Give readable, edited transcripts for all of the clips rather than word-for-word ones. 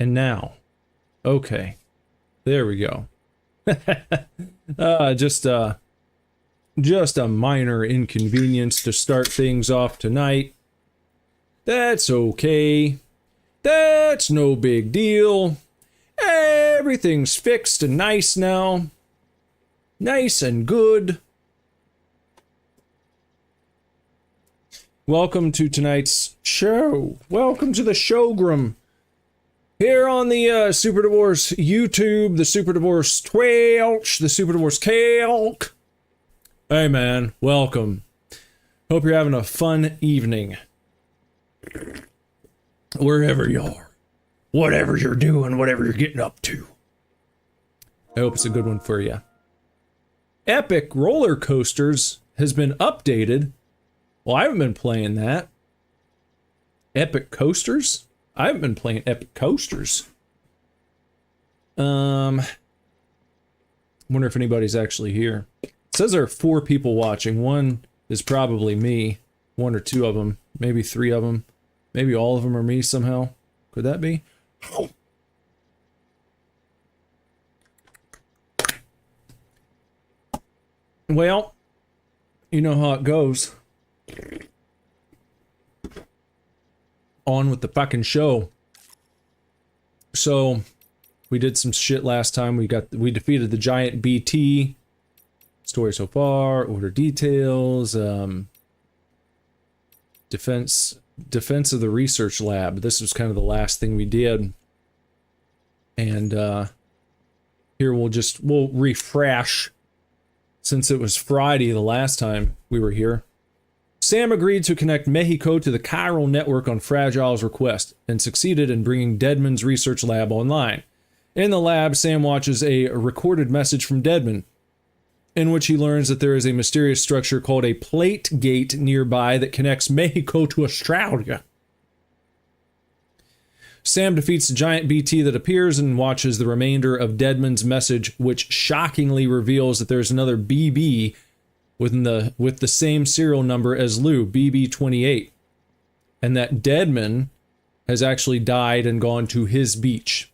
And now. Okay. There we go. Just a minor inconvenience to start things off tonight. That's okay. That's no big deal. Everything's fixed and nice now. Nice and good. Welcome to tonight's show. Welcome to the showgram. Here on the Super Divorce YouTube, the Super Divorce Twelch, the Super Divorce Calc. Hey man, welcome. Hope you're having a fun evening. Wherever you are. Whatever you're doing, whatever you're getting up to. I hope it's a good one for you. Epic Roller Coasters has been updated. Well, I haven't been playing that. Epic Coasters? I haven't been playing Epic Coasters. Wonder if anybody's actually here. It says there are 4 people watching. One is probably me. 1 or 2 of them. Maybe 3 of them. Maybe all of them are me somehow. Could that be? Well, you know how it goes. On with the fucking show. So, we did some shit last time. We defeated the giant BT. Story so far, order details, defense of the research lab. This was kind of the last thing we did. And here we'll refresh since it was Friday the last time we were here. Sam agreed to connect Mexico to the chiral network on Fragile's request, and succeeded in bringing Deadman's research lab online. In the lab, Sam watches a recorded message from Deadman, in which he learns that there is a mysterious structure called a plate gate nearby that connects Mexico to Australia. Sam defeats the giant BT that appears and watches the remainder of Deadman's message, which shockingly reveals that there's another BB with the same serial number as Lou, BB28, and that Deadman has actually died and gone to his beach.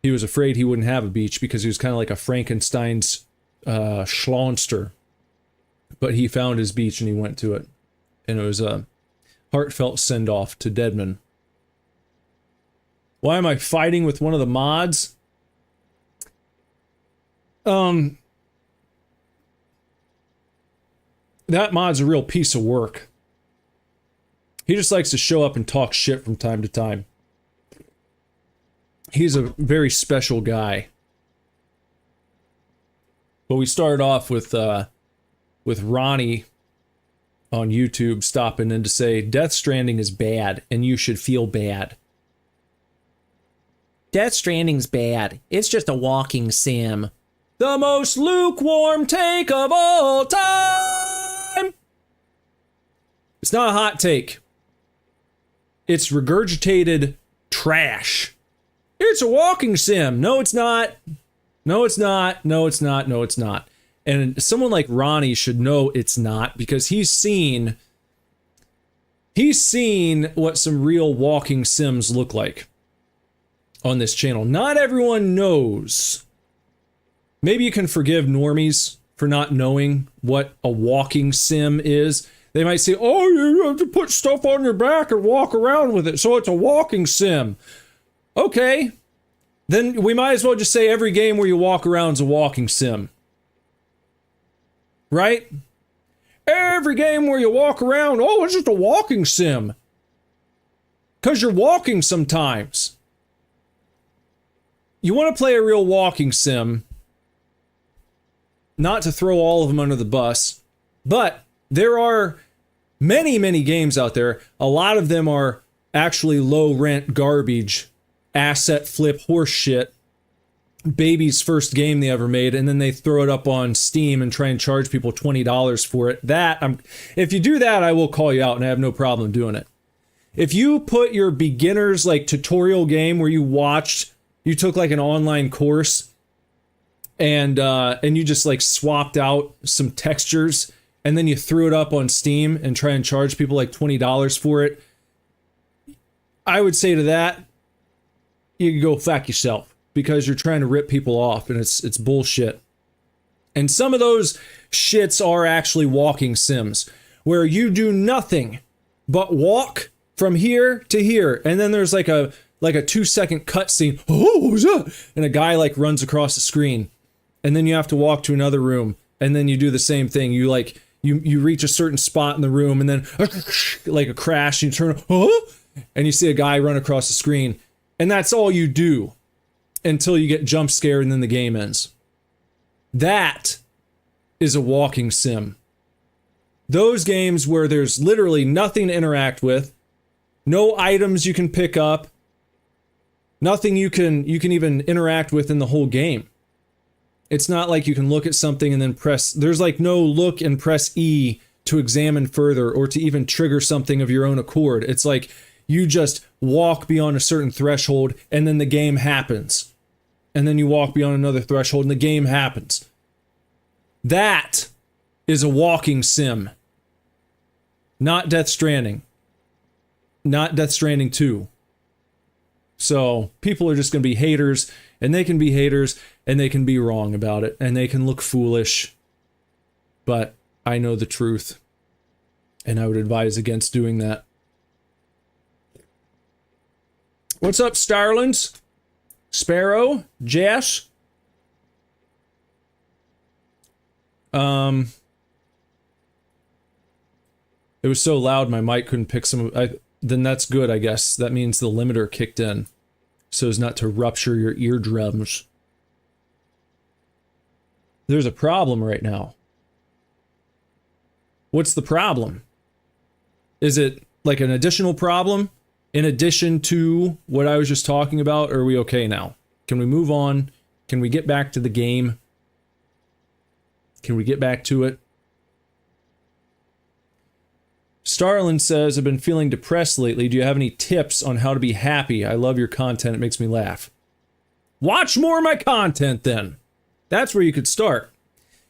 He was afraid he wouldn't have a beach because he was kind of like a Frankenstein's schlonster, but he found his beach and he went to it, and it was a heartfelt send-off to Deadman. Why am I fighting with one of the mods? That mod's a real piece of work. He just likes to show up and talk shit from time to time. He's a very special guy. But we started off with Ronnie on YouTube stopping in to say, Death Stranding is bad, and you should feel bad. Death Stranding's bad. It's just a walking sim. The most lukewarm take of all time! It's not a hot take. It's regurgitated trash. It's a walking sim. No, it's not. No, it's not. No, it's not. No, it's not. And someone like Ronnie should know it's not, because he's seen what some real walking sims look like on this channel. Not everyone knows. Maybe you can forgive normies for not knowing what a walking sim is. They might say, oh, you have to put stuff on your back and walk around with it, so it's a walking sim. Okay. Then we might as well just say every game where you walk around is a walking sim. Right? Every game where you walk around, oh, it's just a walking sim. Because you're walking sometimes. You want to play a real walking sim, not to throw all of them under the bus, but there are many, many games out there. A lot of them are actually low rent garbage, asset flip horse shit, baby's first game they ever made, and then they throw it up on Steam and try and charge people $20 for it. If you do that, I will call you out and I have no problem doing it. If you put your beginner's like tutorial game where you took like an online course and you just like swapped out some textures and then you threw it up on Steam and try and charge people like $20 for it, I would say to that, you can go fuck yourself because you're trying to rip people off, and it's bullshit. And some of those shits are actually walking sims where you do nothing but walk from here to here, and then there's like a 2-second cutscene. Oh, what was that? And a guy like runs across the screen, and then you have to walk to another room, and then you do the same thing. You like you reach a certain spot in the room, and then like a crash, and you turn, and you see a guy run across the screen, and that's all you do until you get jump scared, and then the game ends. That is a walking sim. Those games where there's literally nothing to interact with, no items you can pick up, nothing you can even interact with in the whole game. It's not like you can look at something and then press, there's like no look and press E to examine further or to even trigger something of your own accord. It's like you just walk beyond a certain threshold and then the game happens. And then you walk beyond another threshold and the game happens. That is a walking sim. Not Death Stranding. Not Death Stranding 2. So people are just going to be haters, and they can be haters, and they can be wrong about it, and they can look foolish. But I know the truth, and I would advise against doing that. What's up, Starlings? Sparrow? Jess? It was so loud my mic couldn't pick some. Then that's good, I guess. That means the limiter kicked in, so as not to rupture your eardrums. There's a problem right now. What's the problem? Is it like an additional problem in addition to what I was just talking about, or are we okay now? Can we move on? Can we get back to the game? Can we get back to it? Starlin says, I've been feeling depressed lately. Do you have any tips on how to be happy? I love your content. It makes me laugh. Watch more of my content then. That's where you could start.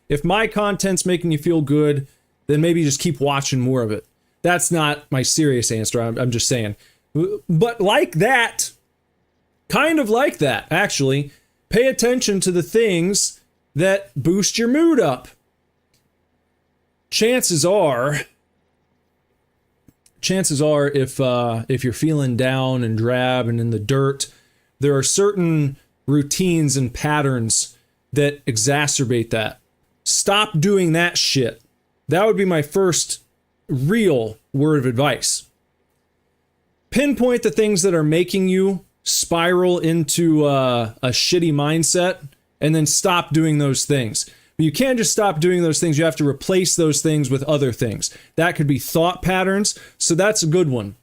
If my content's making you feel good, then maybe just keep watching more of it. That's not my serious answer. I'm just saying. But like that, kind of like that, actually, pay attention to the things that boost your mood up. Chances are if you're feeling down and drab and in the dirt, there are certain routines and patterns that exacerbate that. Stop doing that shit. That would be my first real word of advice. Pinpoint the things that are making you spiral into a shitty mindset, and then stop doing those things. But you can't just stop doing those things. You have to replace those things with other things. That could be thought patterns. So that's a good one.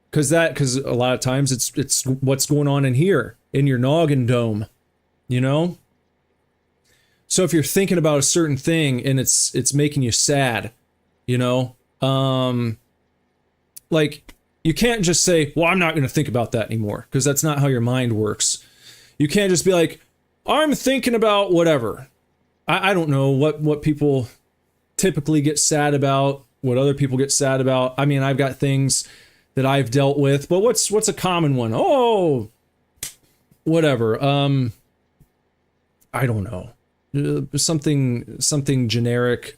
Because a lot of times it's what's going on in here, in your noggin dome, you know? So if you're thinking about a certain thing and it's making you sad, you know, like you can't just say, well, I'm not going to think about that anymore, because that's not how your mind works. You can't just be like, I'm thinking about whatever. I don't know what people typically get sad about, what other people get sad about. I mean, I've got things that I've dealt with, but what's a common one? Oh, whatever. I don't know. Something generic.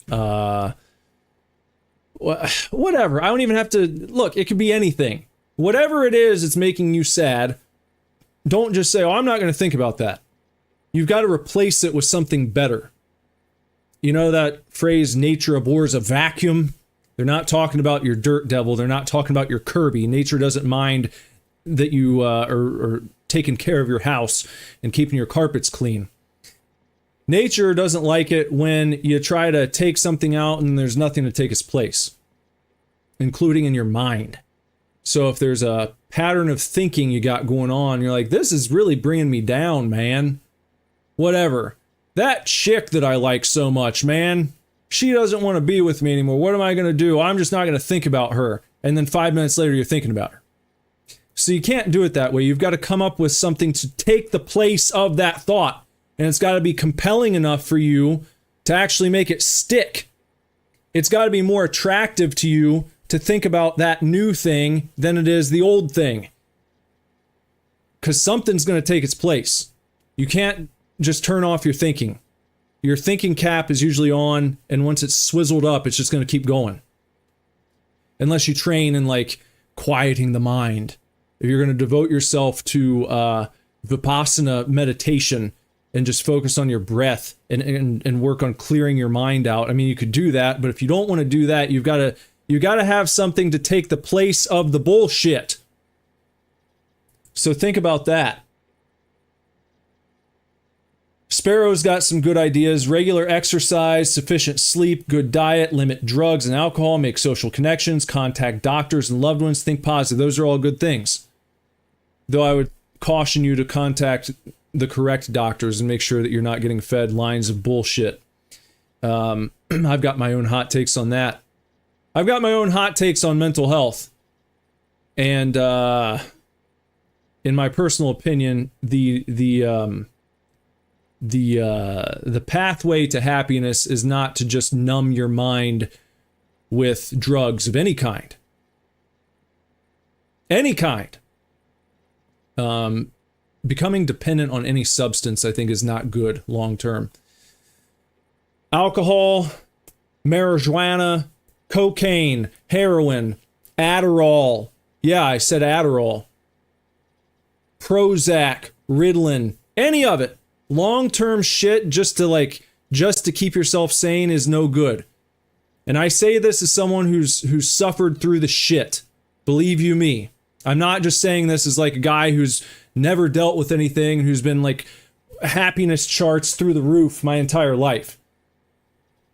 Whatever. I don't even have to look. It could be anything. Whatever it is, it's making you sad. Don't just say, "Oh, I'm not going to think about that." You've got to replace it with something better. You know that phrase, nature abhors a vacuum? They're not talking about your dirt devil. They're not talking about your Kirby. Nature doesn't mind that you are taking care of your house and keeping your carpets clean. Nature doesn't like it when you try to take something out and there's nothing to take its place, including in your mind. So if there's a pattern of thinking you got going on, you're like, this is really bringing me down, man. Whatever. That chick that I like so much, man, she doesn't want to be with me anymore. What am I going to do? I'm just not going to think about her. And then 5 minutes later, you're thinking about her. So you can't do it that way. You've got to come up with something to take the place of that thought. And it's got to be compelling enough for you to actually make it stick. It's got to be more attractive to you to think about that new thing than it is the old thing. because something's going to take its place. You can't just turn off your thinking. Your thinking cap is usually on, and once it's swizzled up, it's just going to keep going. Unless you train in like quieting the mind. If you're going to devote yourself to Vipassana meditation and just focus on your breath and work on clearing your mind out. I mean, you could do that, but if you don't want to do that, you got to have something to take the place of the bullshit. So think about that. Sparrow's got some good ideas. Regular exercise, sufficient sleep, good diet, limit drugs and alcohol, make social connections, contact doctors and loved ones, think positive. Those are all good things. Though I would caution you to contact the correct doctors and make sure that you're not getting fed lines of bullshit. I've got my own hot takes on that. I've got my own hot takes on mental health. And in my personal opinion, the pathway to happiness is not to just numb your mind with drugs of any kind. Any kind. Becoming dependent on any substance, I think, is not good long term. Alcohol, marijuana, cocaine, heroin, Adderall. Yeah, I said Adderall. Prozac, Ritalin, any of it. Long-term shit just to keep yourself sane is no good. And I say this as someone who's suffered through the shit. Believe you me. I'm not just saying this as like a guy who's never dealt with anything, who's been like happiness charts through the roof my entire life.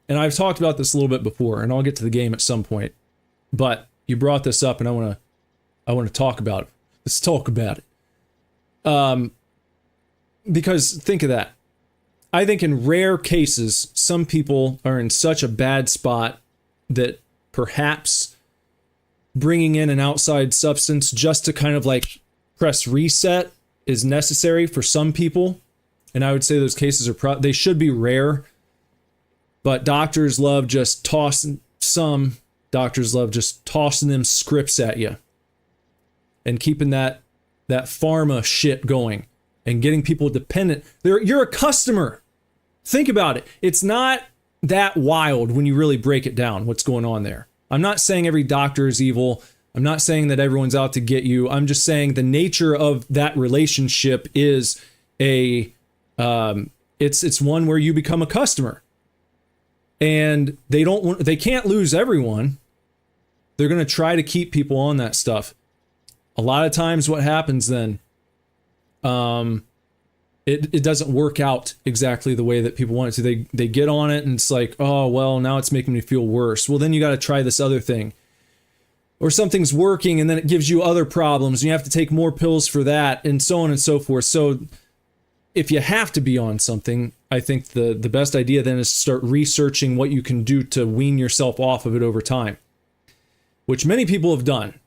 And I've talked about this a little bit before, and I'll get to the game at some point. But you brought this up, and I want to talk about it. Let's talk about it. Because think of that. I think in rare cases, some people are in such a bad spot that perhaps bringing in an outside substance just to kind of like press reset is necessary for some people. And I would say those cases are they should be rare. But doctors love just tossing them scripts at you and keeping that pharma shit going. And getting people dependent. You're a customer. Think about it. It's not that wild when you really break it down, what's going on there. I'm not saying every doctor is evil. I'm not saying that everyone's out to get you. I'm just saying the nature of that relationship is it's one where you become a customer. And they can't lose everyone. They're going to try to keep people on that stuff. A lot of times what happens then, it doesn't work out exactly the way that people want it to. They get on it and it's like, oh, well, now it's making me feel worse. Well, then you got to try this other thing. Or something's working and then it gives you other problems and you have to take more pills for that and so on and so forth. So if you have to be on something, I think the best idea then is to start researching what you can do to wean yourself off of it over time, which many people have done.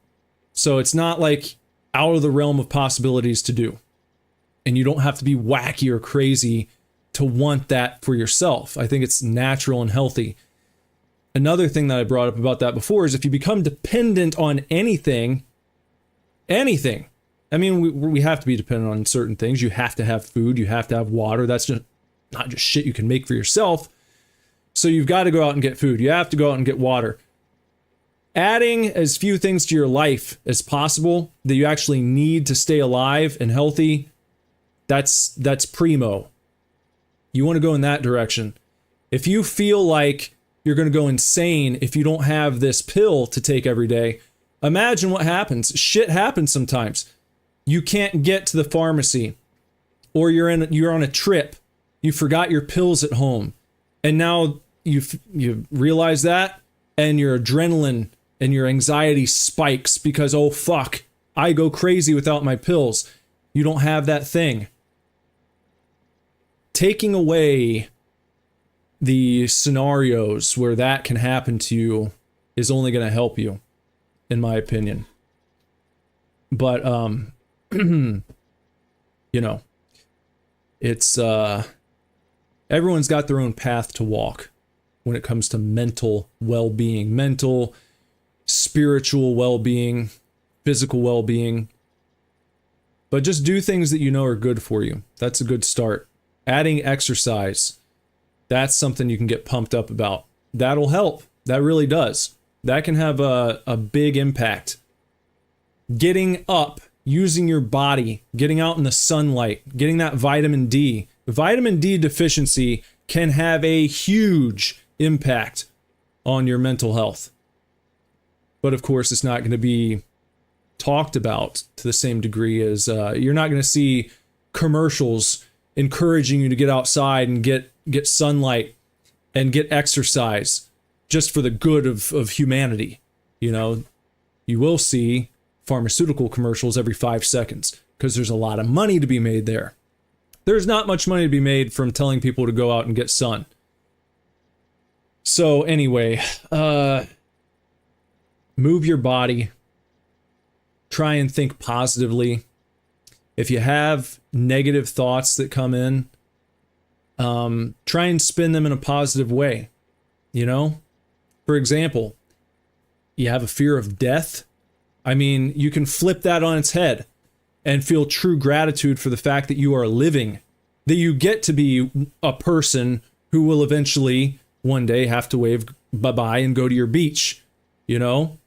So it's not like out of the realm of possibilities to do. And you don't have to be wacky or crazy to want that for yourself. I think it's natural and healthy. Another thing that I brought up about that before is if you become dependent on anything, I mean, we have to be dependent on certain things. You have to have food. You have to have water. That's just not just shit you can make for yourself. So you've got to go out and get food. You have to go out and get water. Adding as few things to your life as possible that you actually need to stay alive and healthy, that's primo. You want to go in that direction. If you feel like you're going to go insane if you don't have this pill to take every day, imagine what happens. Shit happens sometimes. You can't get to the pharmacy, or you're on a trip. You forgot your pills at home, and now you realize that, and your adrenaline and your anxiety spikes because, oh fuck, I go crazy without my pills. You don't have that thing. Taking away the scenarios where that can happen to you is only going to help you, in my opinion. But you know, it's everyone's got their own path to walk when it comes to mental well-being, mental, spiritual well-being, physical well-being. But just do things that you know are good for you. That's a good start. Adding exercise. That's something you can get pumped up about. That'll help. That really does. That can have a big impact. Getting up, using your body, getting out in the sunlight, getting that vitamin D. Vitamin D deficiency can have a huge impact on your mental health. But of course, it's not going to be talked about to the same degree as you're not going to see commercials encouraging you to get outside and get sunlight and get exercise just for the good of humanity. You know, you will see pharmaceutical commercials every 5 seconds because there's a lot of money to be made there. There's not much money to be made from telling people to go out and get sun. So anyway, move your body. Try and think positively. If you have negative thoughts that come in, try and spin them in a positive way. You know? For example, you have a fear of death. I mean, you can flip that on its head and feel true gratitude for the fact that you are living, that you get to be a person who will eventually one day have to wave bye-bye and go to your beach, you know?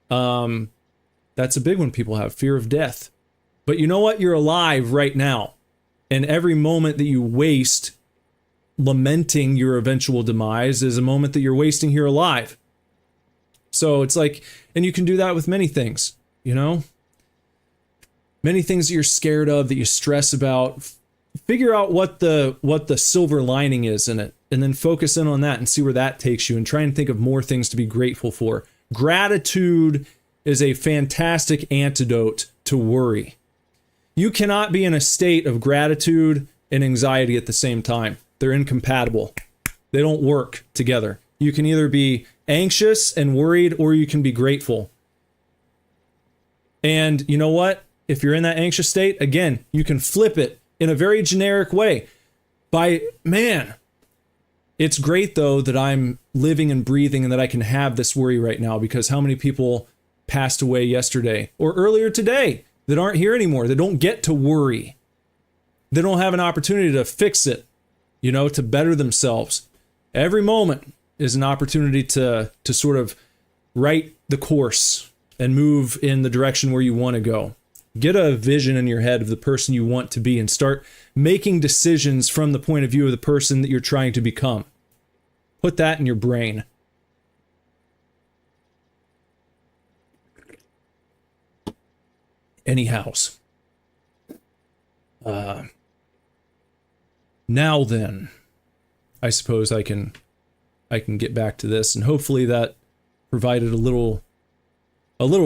That's a big one people have, fear of death. But you know what? You're alive right now. And every moment that you waste lamenting your eventual demise is a moment that you're wasting here alive. So it's like, and you can do that with many things, you know? Many things that you're scared of, that you stress about. Figure out what the silver lining is in it, and then focus in on that and see where that takes you, and try and think of more things to be grateful for. Gratitude is a fantastic antidote to worry. You cannot be in a state of gratitude and anxiety at the same time. They're incompatible. They don't work together. You can either be anxious and worried, or you can be grateful. And you know what? If you're in that anxious state, again, you can flip it in a very generic way. It's great though that I'm living and breathing and that I can have this worry right now, because how many people passed away yesterday or earlier today that aren't here anymore, that don't get to worry. They don't have an opportunity to fix it, you know, to better themselves. Every moment is an opportunity to sort of right the course and move in the direction where you want to go. Get a vision in your head of the person you want to be and start making decisions from the point of view of the person that you're trying to become. Put that in your brain. Anyhows. Now then, I suppose I can get back to this, and hopefully that provided a little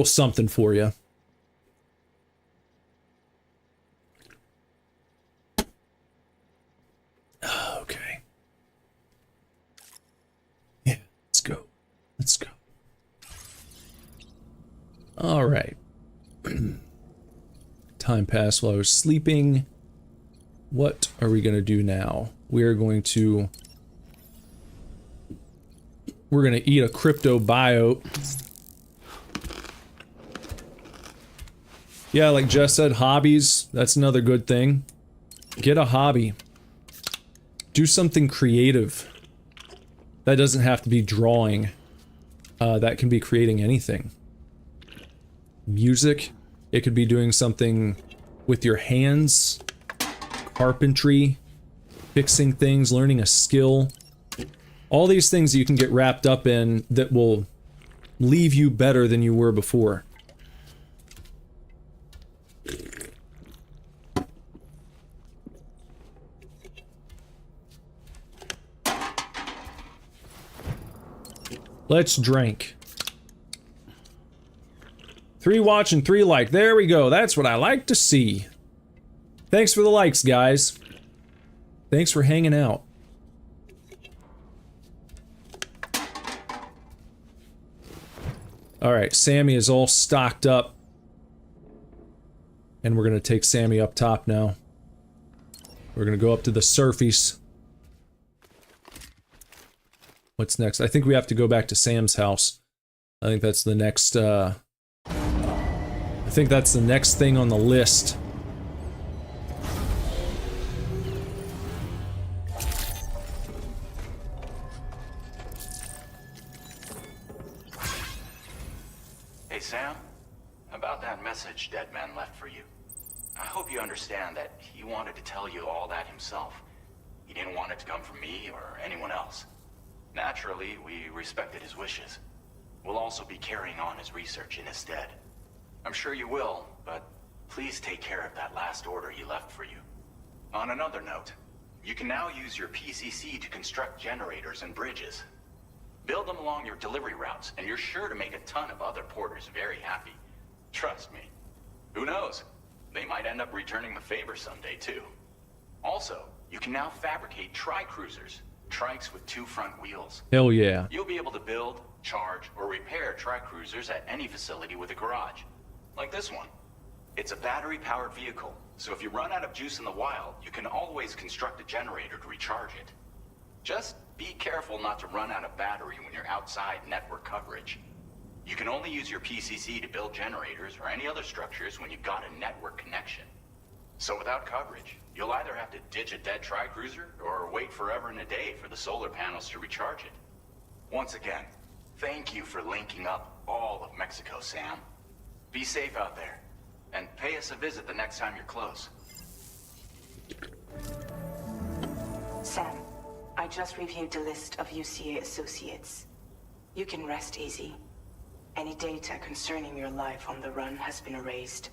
something for you. Okay. Yeah, let's go. All right. Time passed while I was sleeping. What are we going to do now? We're going to eat a crypto biote. Yeah, like Jess said, hobbies, that's another good thing. Get a hobby. Do something creative. That doesn't have to be drawing. That can be creating anything. Music. It could be doing something with your hands. Carpentry. Fixing things, learning a skill. All these things that you can get wrapped up in that will leave you better than you were before. Let's drink. 3 watch and 3 like. There we go. That's what I like to see. Thanks for the likes, guys. Thanks for hanging out. Alright, Sammy is all stocked up. And we're gonna take Sammy up top now. We're gonna go up to the surfies. What's next? I think we have to go back to Sam's house. I think that's the next, thing on the list. Hey, Sam. About that message Deadman left for you. I hope you understand that he wanted to tell you all that himself. He didn't want it to come from me or anyone else. Naturally, we respected his wishes. We'll also be carrying on his research in his stead. I'm sure you will, but please take care of that last order he left for you. On another note, you can now use your PCC to construct generators and bridges. Build them along your delivery routes, and you're sure to make a ton of other porters very happy. Trust me. Who knows? They might end up returning the favor someday, too. Also, you can now fabricate tri-cruisers, trikes with 2 front wheels. Hell yeah. You'll be able to build, charge, or repair tri-cruisers at any facility with a garage. Like this one. It's a battery-powered vehicle, so if you run out of juice in the wild, you can always construct a generator to recharge it. Just be careful not to run out of battery when you're outside network coverage. You can only use your PCC to build generators or any other structures when you've got a network connection. So without coverage, you'll either have to ditch a dead tri-cruiser or wait forever and a day for the solar panels to recharge it. Once again, thank you for linking up all of Mexico, Sam. Be safe out there, and pay us a visit the next time you're close. Sam, I just reviewed the list of UCA associates. You can rest easy. Any data concerning your life on the run has been erased.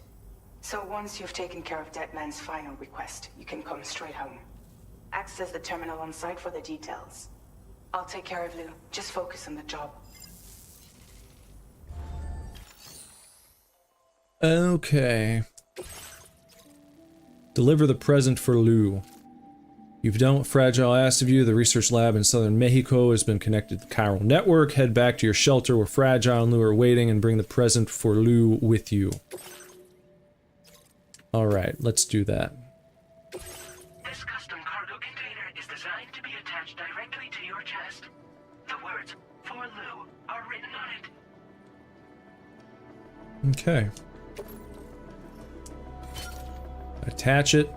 So once you've taken care of Deadman's final request, you can come straight home. Access the terminal on site for the details. I'll take care of Lou. Just focus on the job. Okay. Deliver the present for Lou. You've done what Fragile asked of you. The research lab in southern Mexico has been connected to the chiral network. Head back to your shelter where Fragile and Lou are waiting and bring the present for Lou with you. Alright, let's do that. This custom cargo container is designed to be attached directly to your chest. The words, "For Lou," are written on it. Okay. Attach it.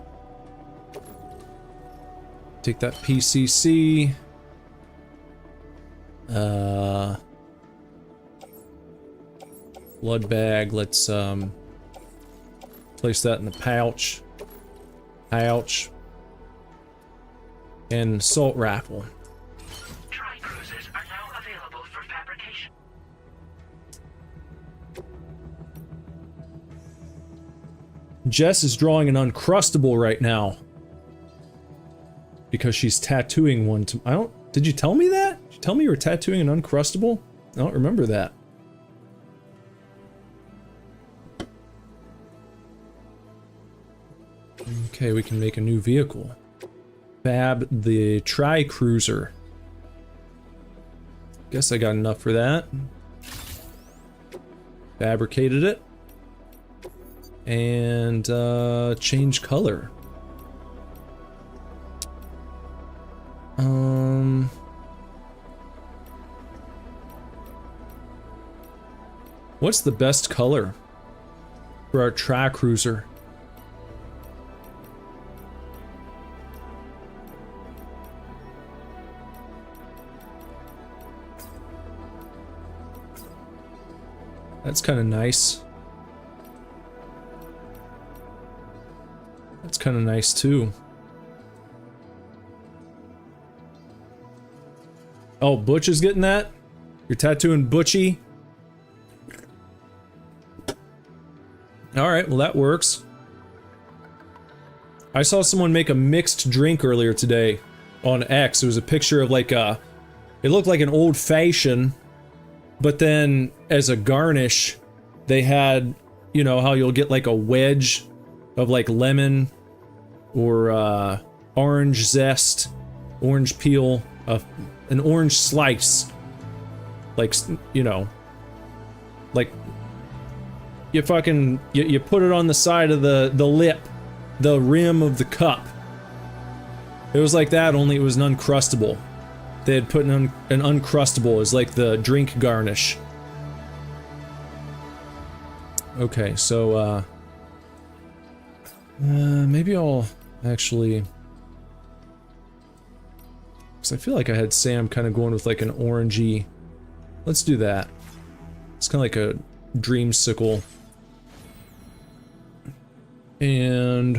Take that PCC. Blood bag. Let's place that in the pouch. And salt raffle. Tri-cruisers are now available for fabrication. Jess is drawing an Uncrustable right now. Because she's tattooing one to— I don't— did you tell me that? Did you tell me you were tattooing an Uncrustable? I don't remember that. Okay, we can make a new vehicle. Fab the Tri-Cruiser. Guess I got enough for that. Fabricated it. And, change color. What's the best color for our Tri-Cruiser? That's kind of nice. That's kind of nice too. Oh, Butch is getting that? You're tattooing Butchie? Alright, well that works. I saw someone make a mixed drink earlier today on X. It was a picture of like a— it looked like an old fashioned, but then as a garnish, they had, you know, how you'll get like a wedge of like lemon or orange zest, orange peel, an orange slice, like, you know, like you fucking, you put it on the side of the lip, the rim of the cup. It was like that, only it was an Uncrustable. They had put an Uncrustable as like the drink garnish. Okay, so maybe I'll actually, because I feel like I had Sam kind of going with like an orangey. Let's do that. It's kind of like a dreamsicle. And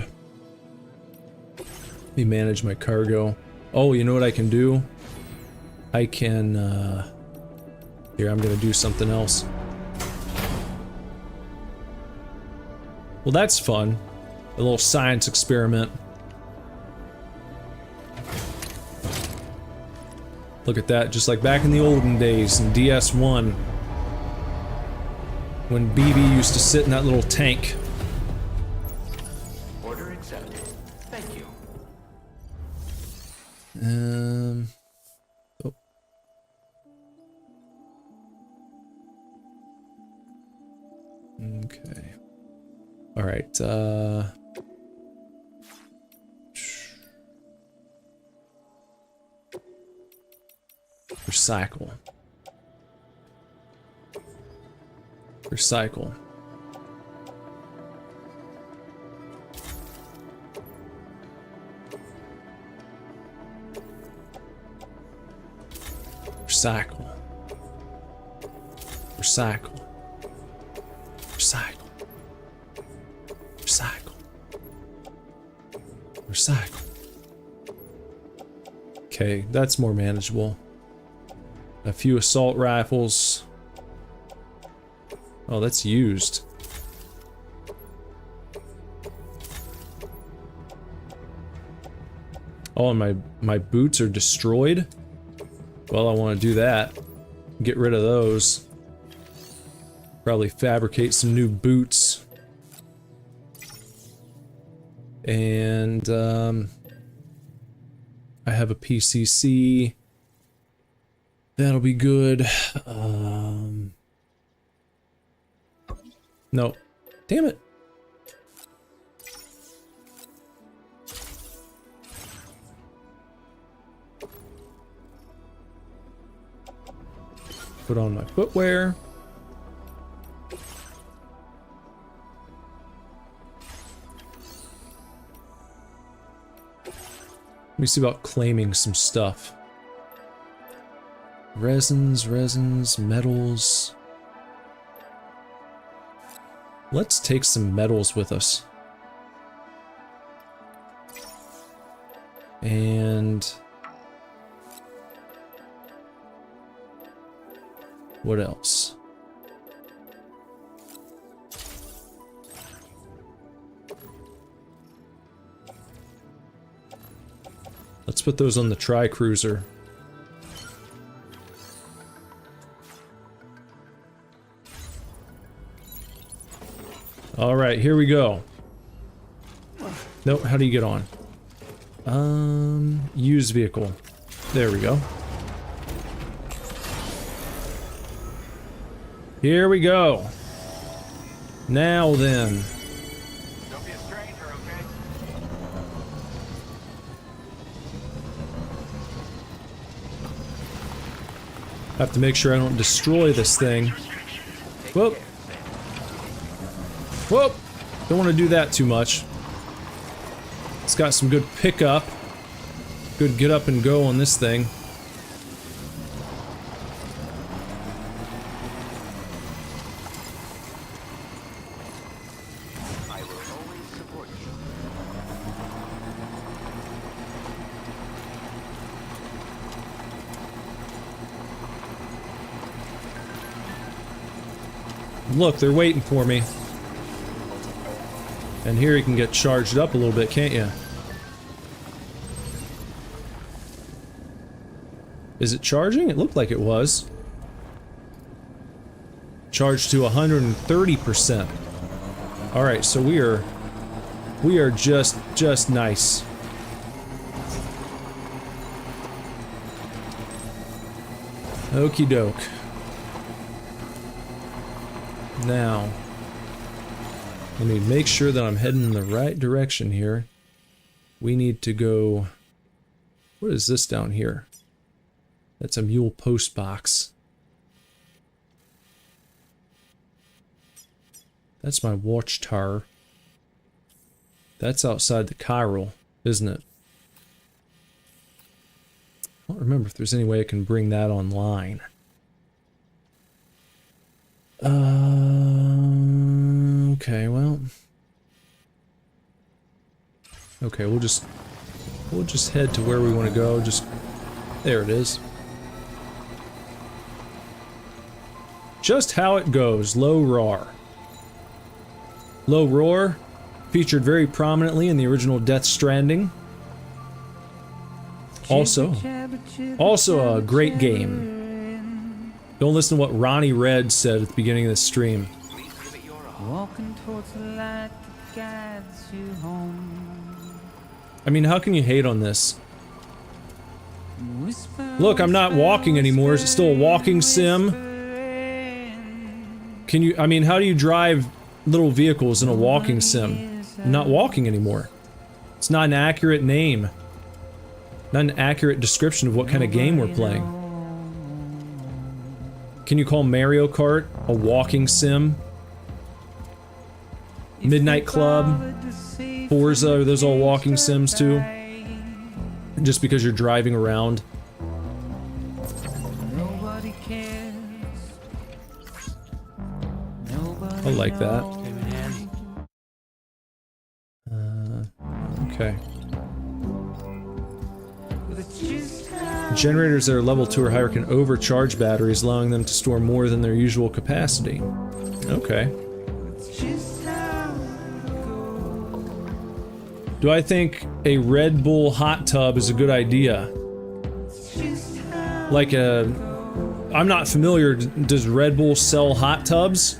let me manage my cargo. Oh, you know what I can do? I can, here, I'm gonna do something else. Well, that's fun. A little science experiment. Look at that, just like back in the olden days in DS1. When BB used to sit in that little tank. Order accepted. Thank you. Oh. Okay. All right, recycle. Recycle. Recycle. Recycle. Recycle. Recycle. Recycle. Okay, that's more manageable. A few assault rifles. Oh, that's used. Oh, and my boots are destroyed? Well, I want to do that. Get rid of those. Probably fabricate some new boots. And, I have a PCC. That'll be good. No. Damn it. Put on my footwear. Let me see about claiming some stuff. Resins, metals. Let's take some metals with us. And what else? Let's put those on the tri-cruiser. All right, here we go. Nope, how do you get on? Use vehicle. There we go. Here we go. Now then. Don't be a stranger, okay? Have to make sure I don't destroy this thing. Whoop. Whoop! Don't want to do that too much. It's got some good pickup. Good get up and go on this thing. I will always support you. Look, they're waiting for me. And here you can get charged up a little bit, can't you? Is it charging? It looked like it was. Charged to 130%. Alright, so we are just nice. Okie doke. Now, let me make sure that I'm heading in the right direction here. We need to go... What is this down here? That's a mule post box. That's my watchtower. That's outside the chiral, isn't it? I don't remember if there's any way I can bring that online. Okay, we'll just head to where we want to go. Just there it is. Just how it goes. Low roar. Low roar featured very prominently in the original Death Stranding. Also a great game. Don't listen to what Ronnie Red said at the beginning of the stream. Walking towards the light that guides you home. I mean, how can you hate on this? Look, I'm not walking anymore. Is it still a walking sim? Can you, I mean, how do you drive little vehicles in a walking sim? I'm not walking anymore. It's not an accurate name. Not an accurate description of what kind of game we're playing. Can you call Mario Kart a walking sim? Midnight Club, Forza, are those all walking sims too? Just because you're driving around? Nobody cares. I like that. Okay. Generators that are level 2 or higher can overcharge batteries, allowing them to store more than their usual capacity. Okay. Do I think a Red Bull hot tub is a good idea? Like I'm not familiar, does Red Bull sell hot tubs?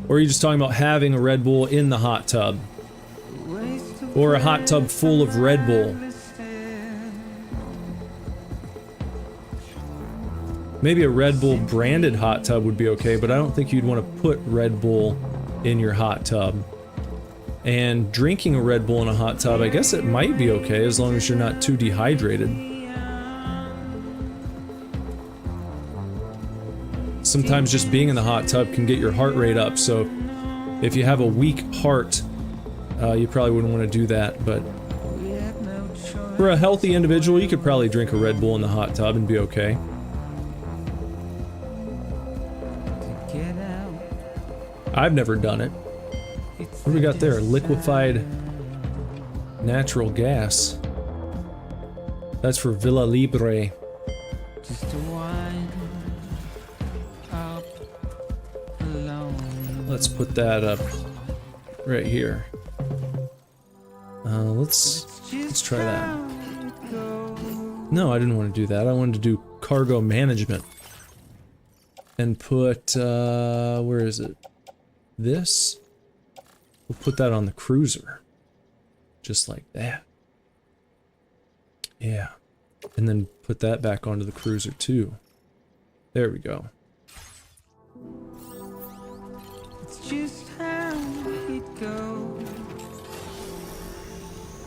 Or are you just talking about having a Red Bull in the hot tub? Or a hot tub full of Red Bull? Maybe a Red Bull branded hot tub would be okay, but I don't think you'd want to put Red Bull in your hot tub. And drinking a Red Bull in a hot tub, I guess it might be okay as long as you're not too dehydrated. Sometimes just being in the hot tub can get your heart rate up, so if you have a weak heart, you probably wouldn't want to do that, but for a healthy individual, you could probably drink a Red Bull in the hot tub and be okay. I've never done it. What do we got there? Liquefied natural gas. That's for Villa Libre. Let's put that up right here. Let's try that. No, I didn't want to do that. I wanted to do cargo management. And put, where is it? This? We'll put that on the cruiser. Just like that. Yeah. And then put that back onto the cruiser too. There we go. It's just how it goes.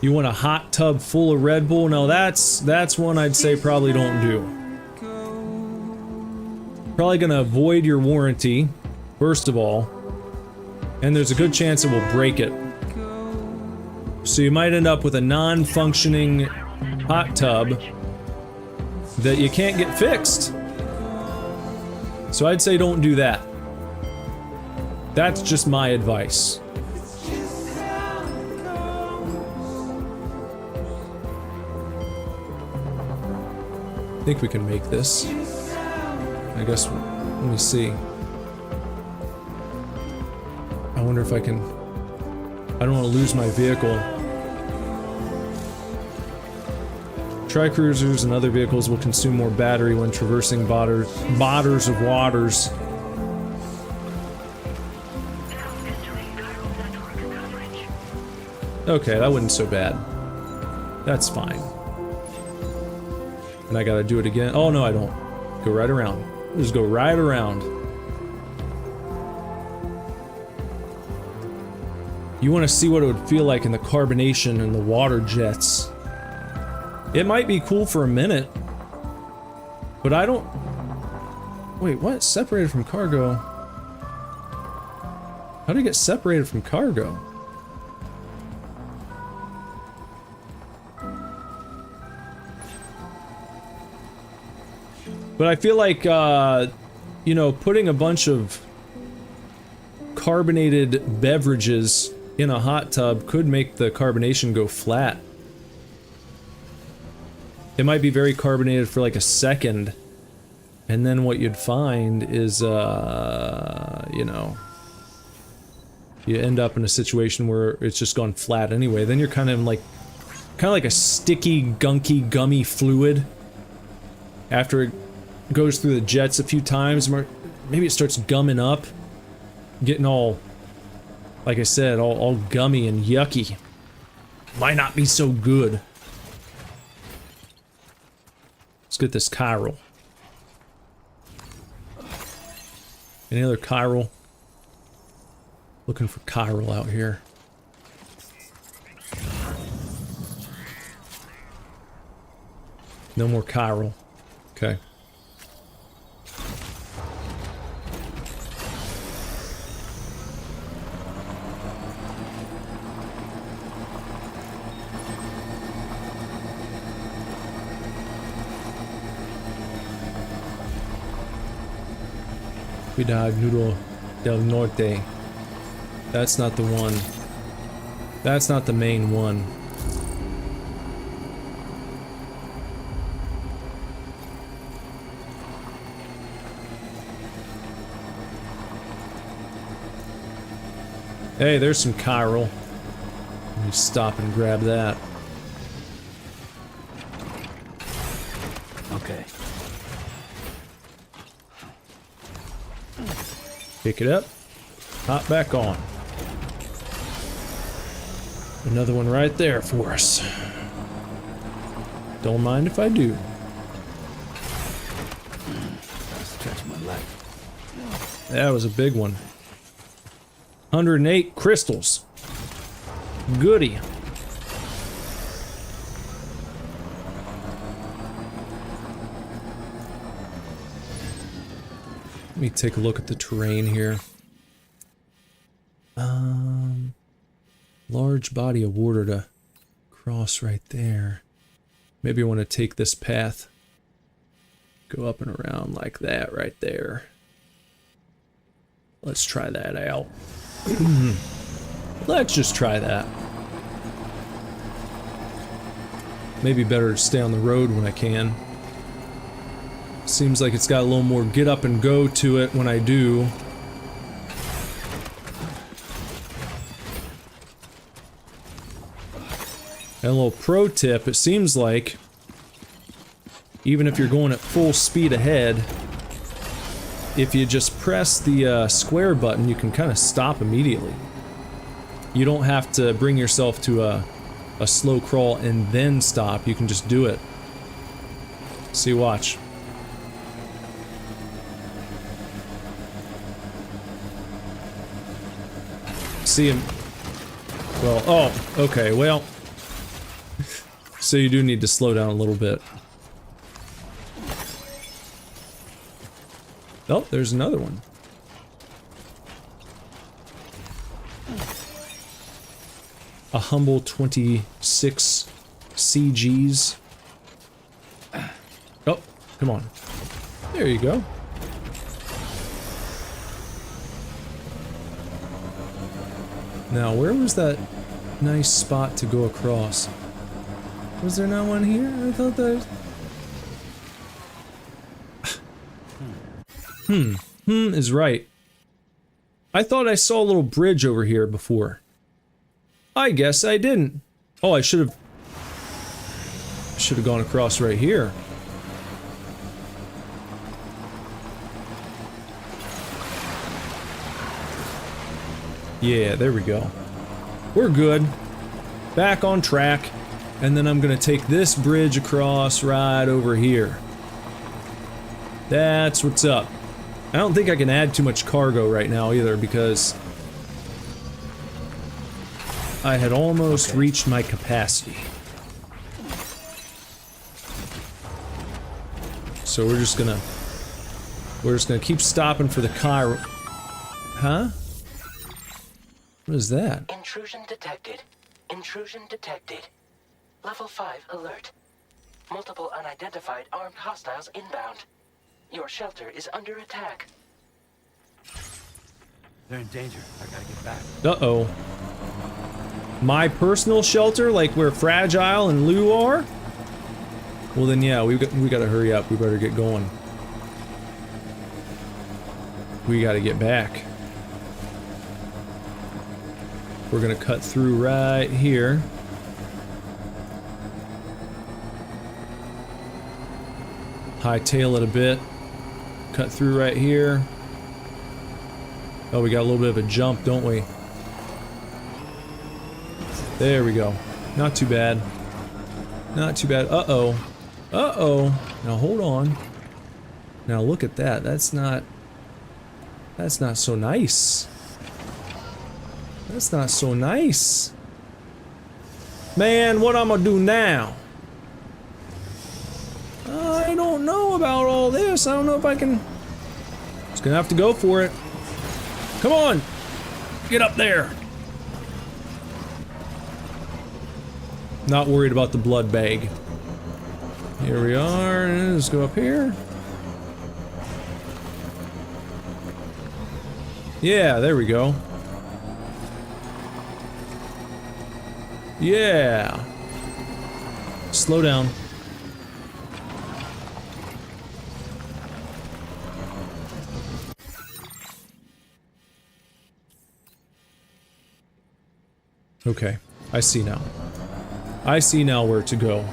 You want a hot tub full of Red Bull? No, that's one I'd say probably don't do. Probably gonna avoid your warranty, first of all. And there's a good chance it will break it. So you might end up with a non-functioning hot tub that you can't get fixed. So I'd say don't do that. That's just my advice. I think we can make this. I guess, let me see. I wonder if I can... I don't want to lose my vehicle. Tri-cruisers and other vehicles will consume more battery when traversing borders of waters. Okay, that wasn't so bad. That's fine. And I gotta do it again. Oh no, I don't. Go right around. Just go right around. You want to see what it would feel like in the carbonation and the water jets. It might be cool for a minute, but I don't... Wait, what? Separated from cargo? How do you get separated from cargo? But I feel like, you know, putting a bunch of carbonated beverages in a hot tub could make the carbonation go flat. It might be very carbonated for like a second, and then what you'd find is, you know, you end up in a situation where it's just gone flat anyway. Then you're kind of like a sticky, gunky, gummy fluid. After it goes through the jets a few times, maybe it starts gumming up, getting all, like I said, all gummy and yucky. Might not be so good. Let's get this chiral. Any other chiral? Looking for chiral out here. No more chiral. Okay. Cuidado, Nudo del Norte. That's not the one. That's not the main one. Hey, there's some chiral. Let me stop and grab that. Okay. Pick it up. Hop back on. Another one right there for us. Don't mind if I do. Stretch my leg. That was a big one. 108 crystals. Goody. Let me take a look at the terrain here. Large body of water to cross right there. Maybe I want to take this path. Go up and around like that right there. Let's try that out. Let's just try that. Maybe better to stay on the road when I can. Seems like it's got a little more get up and go to it when I do. And a little pro tip, it seems like even if you're going at full speed ahead, if you just press the square button, you can kind of stop immediately. You don't have to bring yourself to a slow crawl and then stop. You can just do it. See, watch. See him. Well, oh, okay, well. So you do need to slow down a little bit. Oh, there's another one. A humble 26 CGs. Oh, come on. There you go. Now, where was that nice spot to go across? Was there not one here? I thought that... is right. I thought I saw a little bridge over here before. I guess I didn't. Oh, I should have gone across right here. Yeah, there we go. We're good. Back on track. And then I'm gonna take this bridge across right over here. That's what's up. I don't think I can add too much cargo right now either because I had almost reached my capacity. So we're just gonna keep stopping for the car. Huh? What is that? Intrusion detected. Intrusion detected. Level 5 alert. Multiple unidentified armed hostiles inbound. Your shelter is under attack. They're in danger. I gotta get back. Uh-oh. my personal shelter, like where Fragile and Lou are, well then yeah, we gotta hurry up. We better get going. We gotta get back. We're gonna cut through right here. Hightail it a bit. Cut through right here. Oh, we got a little bit of a jump, don't we? There we go. Not too bad. Not too bad. Uh-oh. Uh-oh. Now hold on. Now look at that. That's not so nice. That's not so nice. Man, what I'm gonna do now? I don't know about all this. I don't know if I can... Just gonna have to go for it. Come on! Get up there! Not worried about the blood bag. Here we are. Let's go up here. Yeah, there we go. Yeah. Slow down. Okay, I see now. I see now where to go.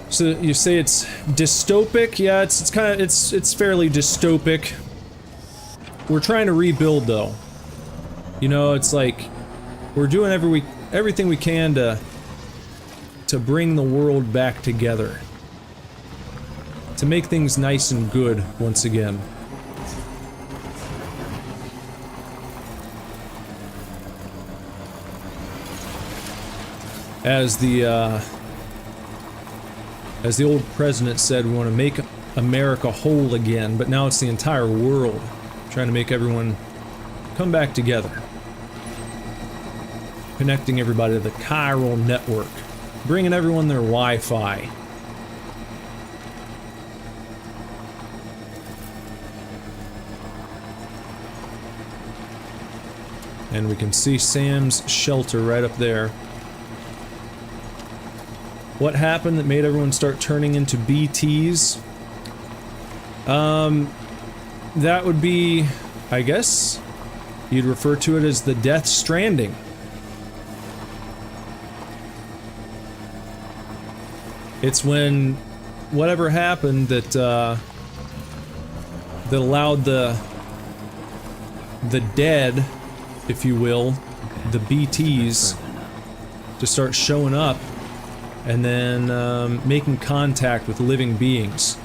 So you say it's dystopic? Yeah, it's kind of it's fairly dystopic. We're trying to rebuild though. You know, it's like we're doing everything we can to bring the world back together. To make things nice and good once again. As the old president said, we want to make America whole again, but now it's the entire world. Trying to make everyone come back together. Connecting everybody to the chiral network. Bringing everyone their Wi-Fi. And we can see Sam's shelter right up there. What happened that made everyone start turning into BTs? That would be, I guess, you'd refer to it as the Death Stranding. It's when whatever happened that that allowed the dead, if you will, the BTs, to start showing up and then making contact with living beings.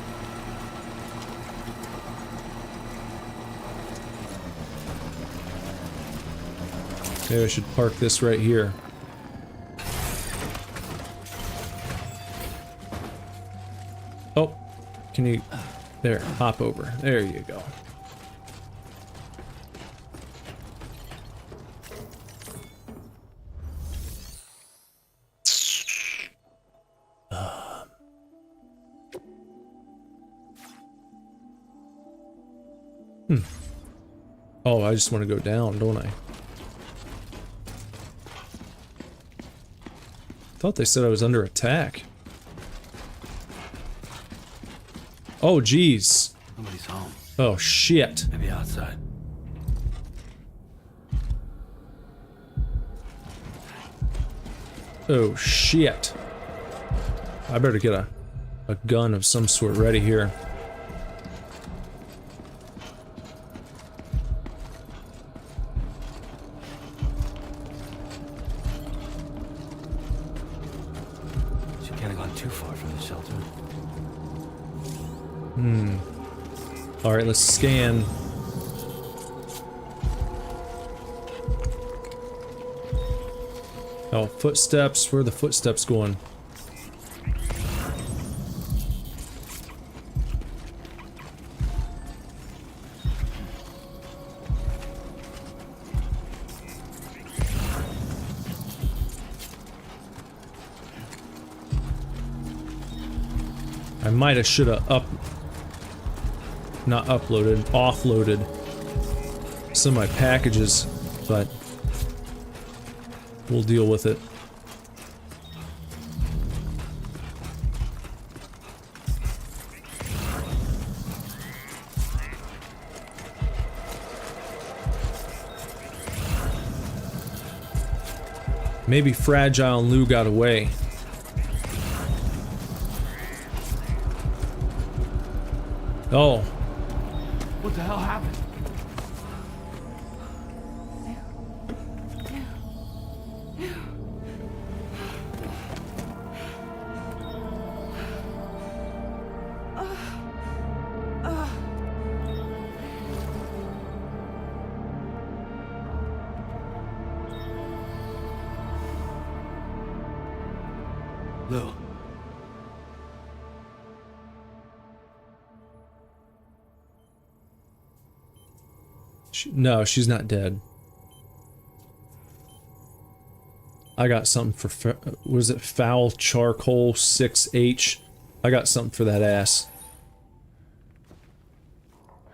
Maybe I should park this right here. Oh, can you... There, hop over. There you go. Oh, I just want to go down, don't I? Thought they said I was under attack. Oh, jeez. Nobody's home. Oh, shit. Maybe outside. Oh, shit. I better get a gun of some sort ready here. Alright, let's scan. Oh, footsteps. Where are the footsteps going? I might have should have not uploaded, offloaded some of my packages but we'll deal with it. Maybe Fragile and Lou got away. Oh. What the hell happened? Lou. No, she's not dead. I got something for, was it Foul Charcoal 6H? I got something for that ass.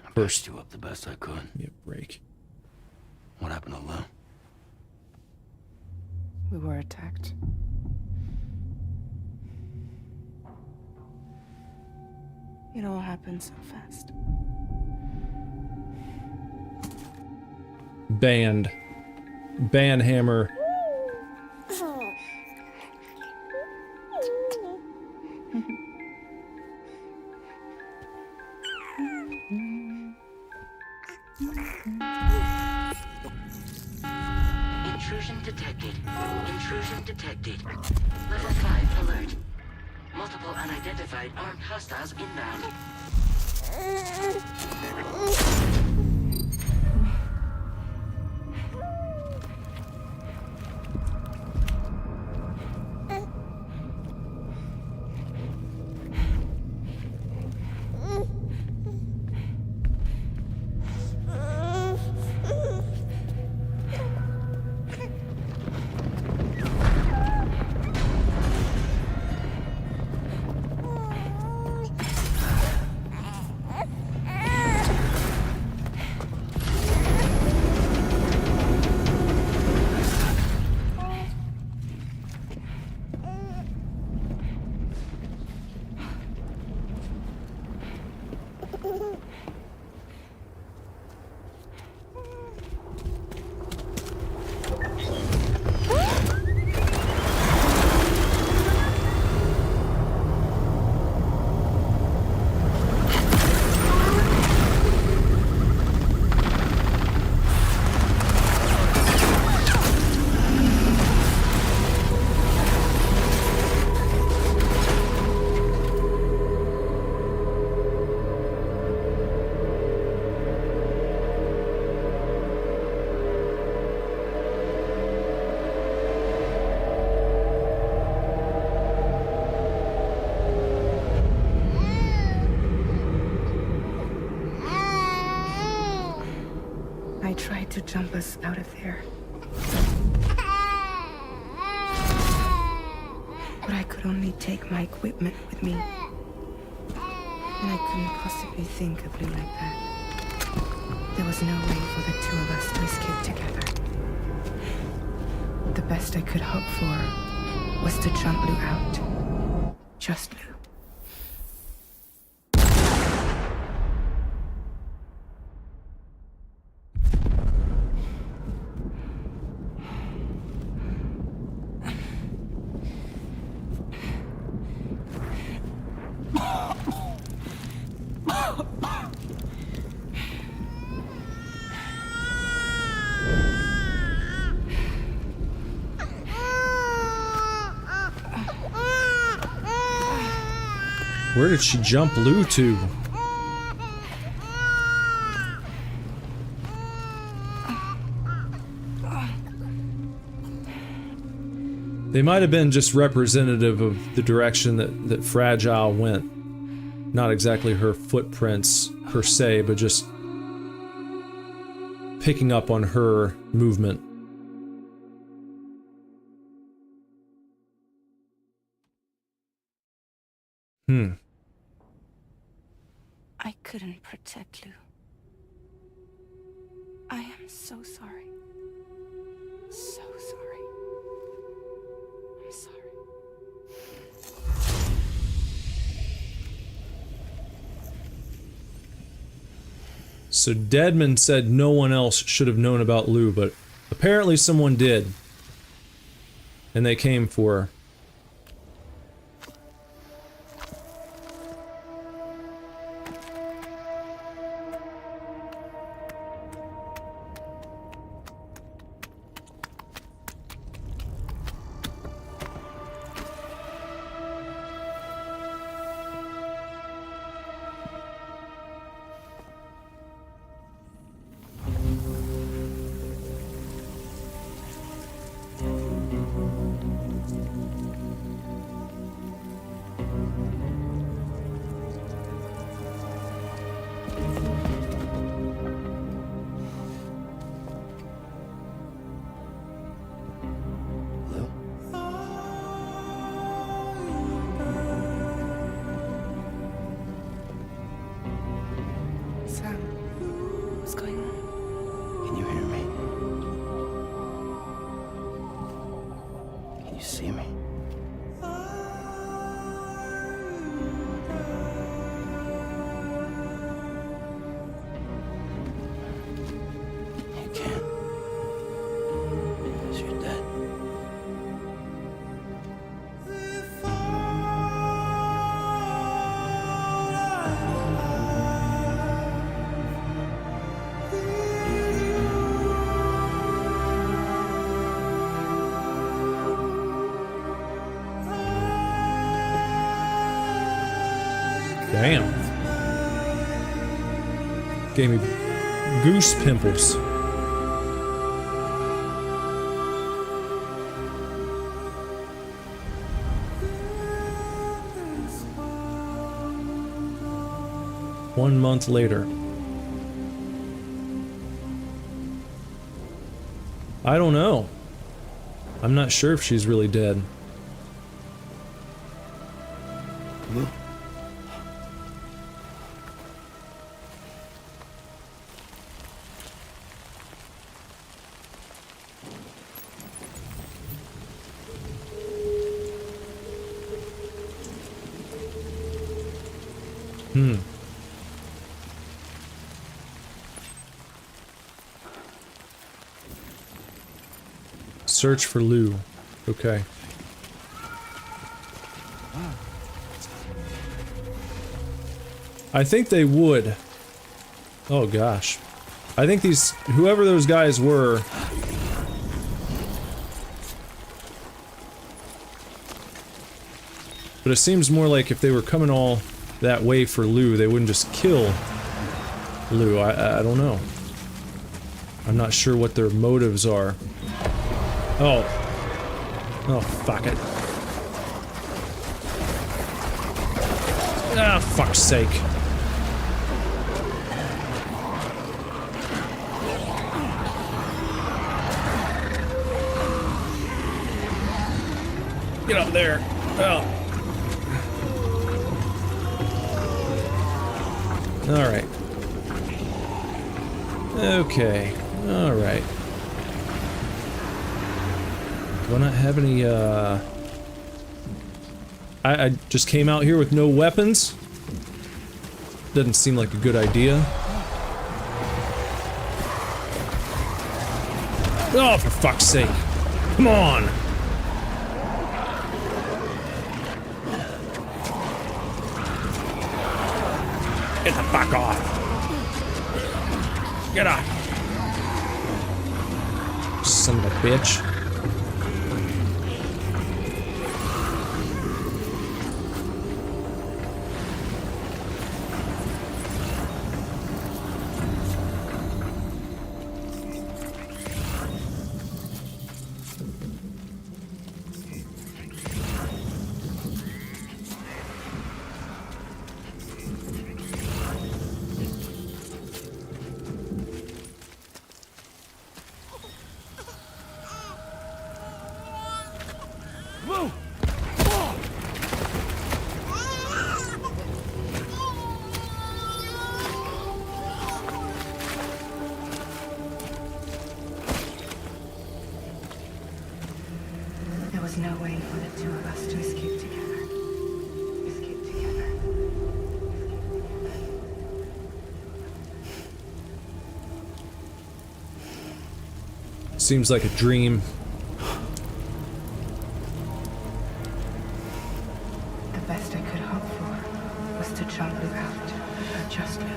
I patched you up the best I could. Give me a break. What happened to Lou? We were attacked. It all happened so fast. Banned. Banhammer. Intrusion detected. Intrusion detected. Level 5 alert. Multiple unidentified armed hostiles inbound. I tried to jump us out of there. But I could only take my equipment with me. And I couldn't possibly think of Lou like that. There was no way for the two of us to escape together. The best I could hope for was to jump Lou out. Just Lou. Where did she jump Lou to? They might have been just representative of the direction that Fragile went. Not exactly her footprints per se, but just picking up on her movement. I couldn't protect Lou. I am so sorry. So sorry. I'm sorry. So Deadman said no one else should have known about Lou, but apparently someone did. And they came for her. Sam, what's going on? Can you hear me? Can you see me? You can't. Because you're dead. Damn. Gave me goose pimples. One month later. I don't know. I'm not sure if she's really dead. Lou? Search for Lou. Okay. I think they would. Oh gosh. I think these, whoever those guys were, but it seems more like if they were coming all that way for Lou, they wouldn't just kill Lou. I don't know. I'm not sure what their motives are. Oh. Oh, fuck it. Ah, fuck's sake. Get up there. Oh. Alright. Okay. Alright. Do I not have any, I just came out here with no weapons? Doesn't seem like a good idea. Oh, for fuck's sake. Come on! Get the fuck off! Get up! Son of a bitch. Seems like a dream. The best I could hope for was to jump without adjustment.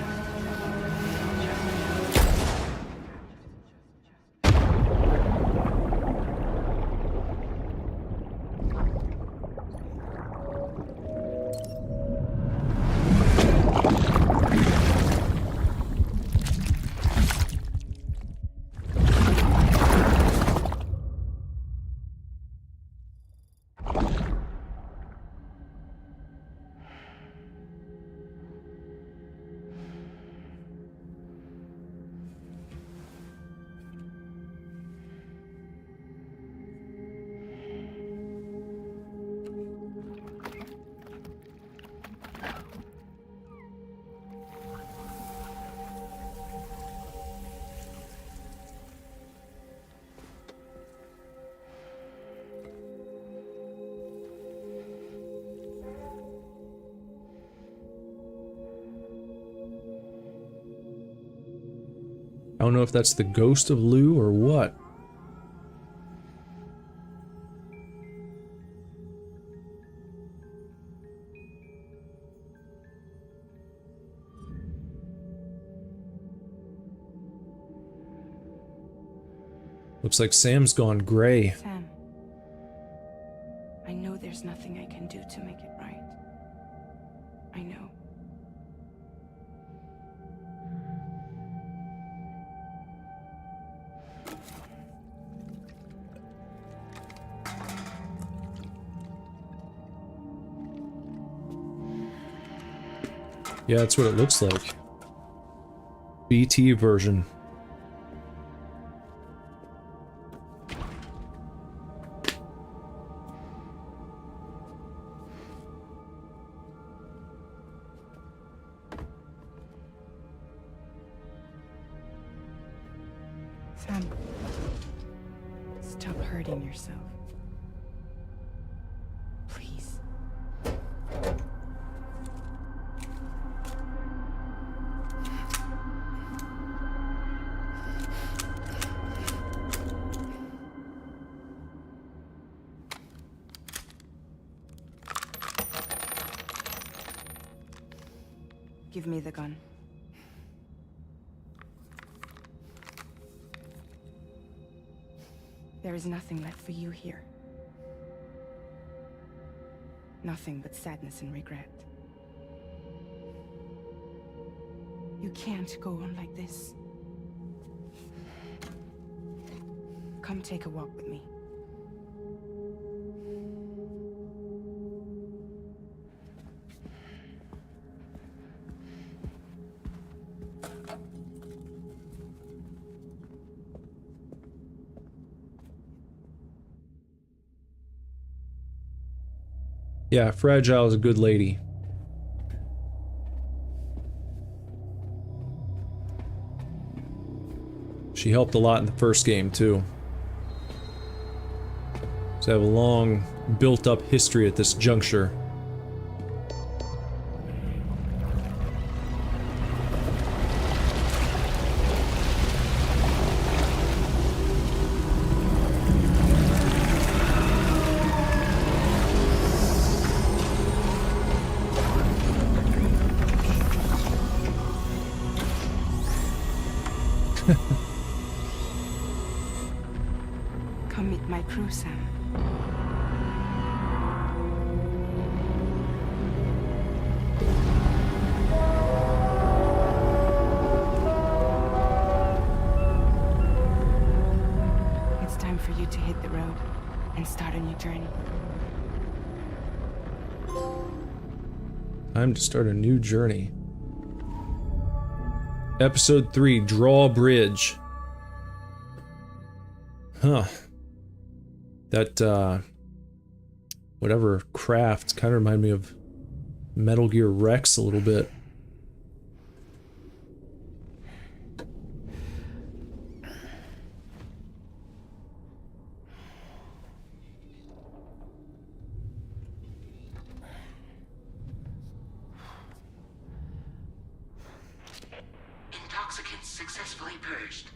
I don't know if that's the ghost of Lou or what. Looks like Sam's gone gray. Sam, I know there's nothing I can do to make it right. I know. Yeah, that's what it looks like. BT version. Sam, stop hurting yourself. Please. Give me the gun. There is nothing left for you here. Nothing but sadness and regret. You can't go on like this. Come take a walk with me. Yeah, Fragile is a good lady. She helped a lot in the first game, too. So I have a long, built-up history at this juncture. Come meet my crew, Sam. It's time for you to hit the road and start a new journey. Time to start a new journey. Episode 3, Drawbridge. Huh. That, whatever craft kind of remind me of Metal Gear Rex a little bit. Intoxicants successfully purged.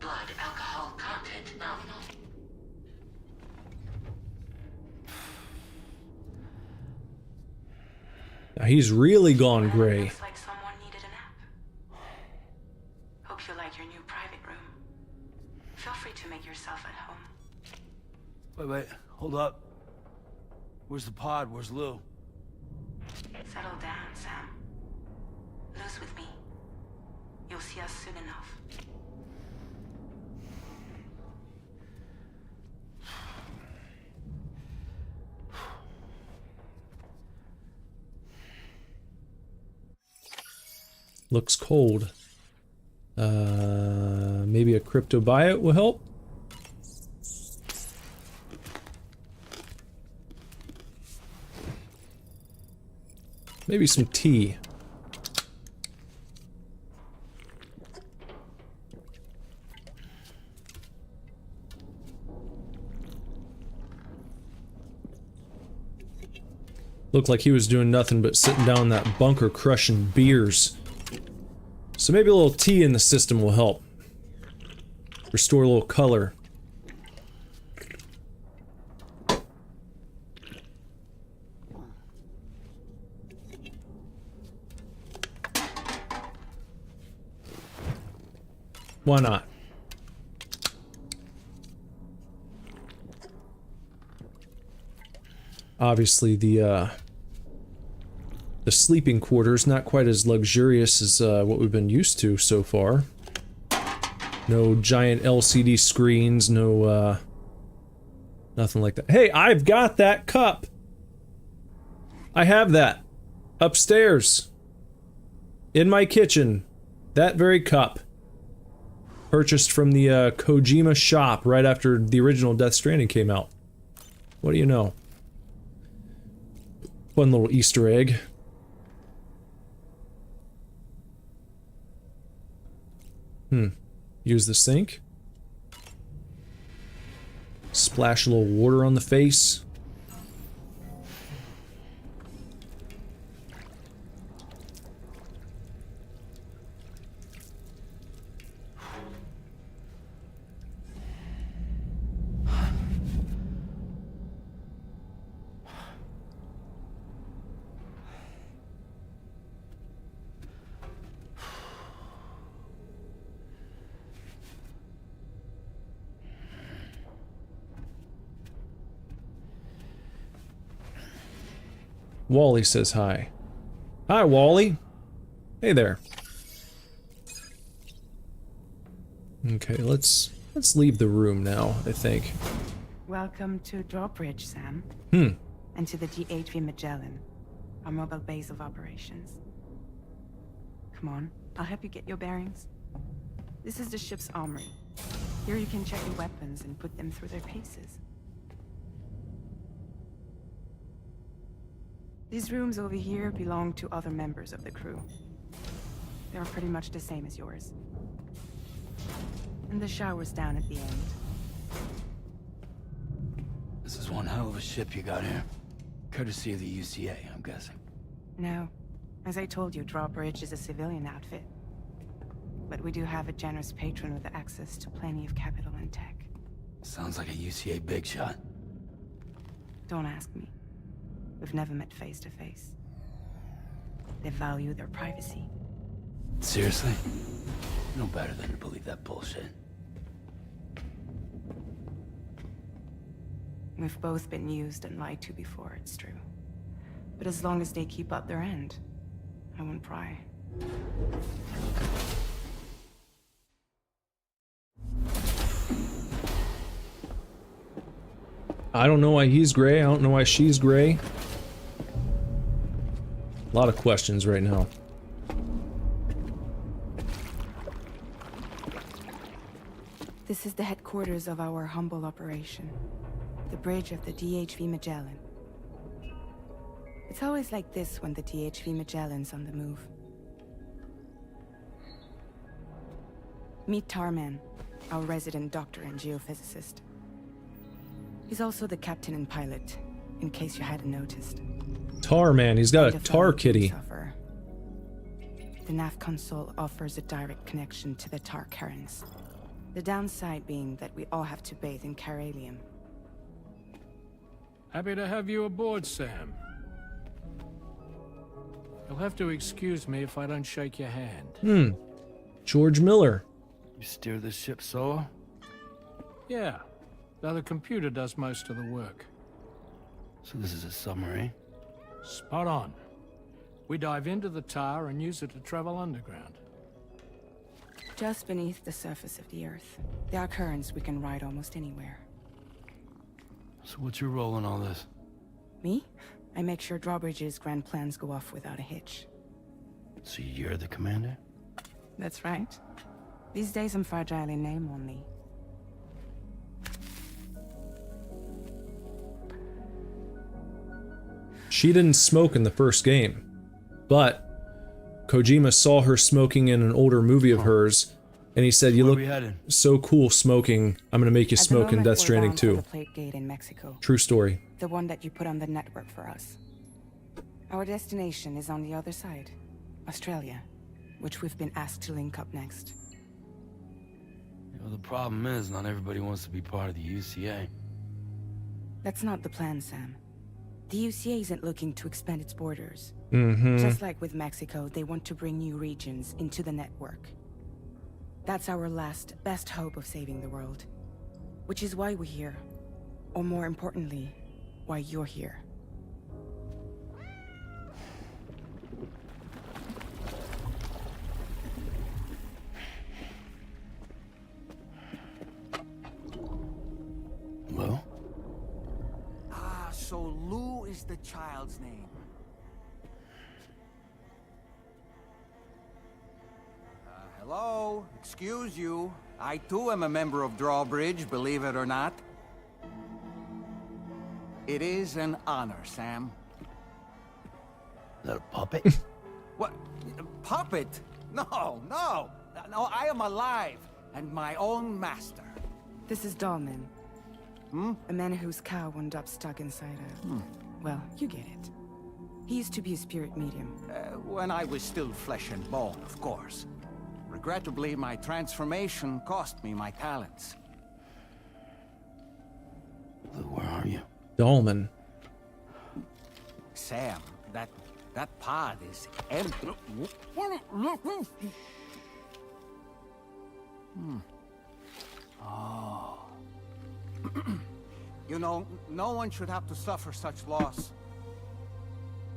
The blood alcohol content nominal. Now he's really gone Well, gray. looks like someone needed a nap. Hope you like your new private room. Feel free to make yourself at home. Wait, hold up. Where's the pod? Where's Lou? Settle down, Sam. Lose with me. You'll see us soon enough. Looks cold. Maybe a cryptobiote will help? Maybe some tea. Looked like he was doing nothing but sitting down in that bunker crushing beers. So maybe a little tea in the system will help. Restore a little color. Why not? Obviously the sleeping quarters not quite as luxurious as what we've been used to so far. No giant LCD screens, no nothing like that. Hey, I've got that cup. I have that upstairs in my kitchen. That very cup. Purchased from the Kojima shop right after the original Death Stranding came out. What do you know? Fun little Easter egg. Use the sink. Splash a little water on the face. Wally says hi. Hi, Wally. Hey there. Okay, let's leave the room now, I think. Welcome to Drawbridge, Sam. And to the DHV Magellan, our mobile base of operations. Come on, I'll help you get your bearings. This is the ship's armory. Here you can check your weapons and put them through their paces. These rooms over here belong to other members of the crew. They're pretty much the same as yours. And the shower's down at the end. This is one hell of a ship you got here. Courtesy of the UCA, I'm guessing. No. As I told you, Drawbridge is a civilian outfit. But we do have a generous patron with access to plenty of capital and tech. Sounds like a UCA big shot. Don't ask me. We've never met face to face. They value their privacy. Seriously? No better than to believe that bullshit. We've both been used and lied to before, it's true. But as long as they keep up their end, I won't pry. I don't know why he's gray, I don't know why she's gray. A lot of questions right now. This is the headquarters of our humble operation. The bridge of the DHV Magellan. It's always like this when the DHV Magellan's on the move. Meet Tarman, our resident doctor and geophysicist. He's also the captain and pilot, in case you hadn't noticed. Tar man, he's got a And tar fellow kitty. sufferer. The nav console offers a direct connection to the tar currents. The downside being that we all have to bathe in Caralium. Happy to have you aboard, Sam. You'll have to excuse me if I don't shake your hand. George Miller. You steer this ship solo? Yeah, though the computer does most of the work. So this is a submarine? Spot on. We dive into the tar and use it to travel underground. Just beneath the surface of the Earth, there are currents we can ride almost anywhere. So what's your role in all this? Me? I make sure Drawbridge's grand plans go off without a hitch. So you're the commander? That's right. These days I'm fragile in name only. She didn't smoke in the first game, but Kojima saw her smoking in an older movie of hers, and he said, "You Where look we headed? so cool smoking. I'm gonna make you At the smoke in moment, Death we're Stranding bound for 2." the plate gate in Mexico, True story. the one that you put on the network for us. Our destination is on the other side, Australia, which we've been asked to link up next. You know, the problem is not everybody wants to be part of the UCA. That's not the plan, Sam. The UCA isn't looking to expand its borders. Mm-hmm. Just like with Mexico, they want to bring new regions into the network. That's our last, best hope of saving the world. Which is why we're here. Or more importantly, why you're here. Well? Ah, so Lou is the child's name. Hello? Excuse you. I too am a member of Drawbridge, believe it or not. It is an honor, Sam. Is that a puppet? What? A puppet? No, no! No, I am alive, and my own master. This is Dahlman. A man whose cow wound up stuck inside a... Well, you get it. He used to be a spirit medium. When I was still flesh and bone, of course. Regrettably, my transformation cost me my talents. Lou, where are you? Dahlman. Sam, that pod is empty. Oh. You know, no one should have to suffer such loss.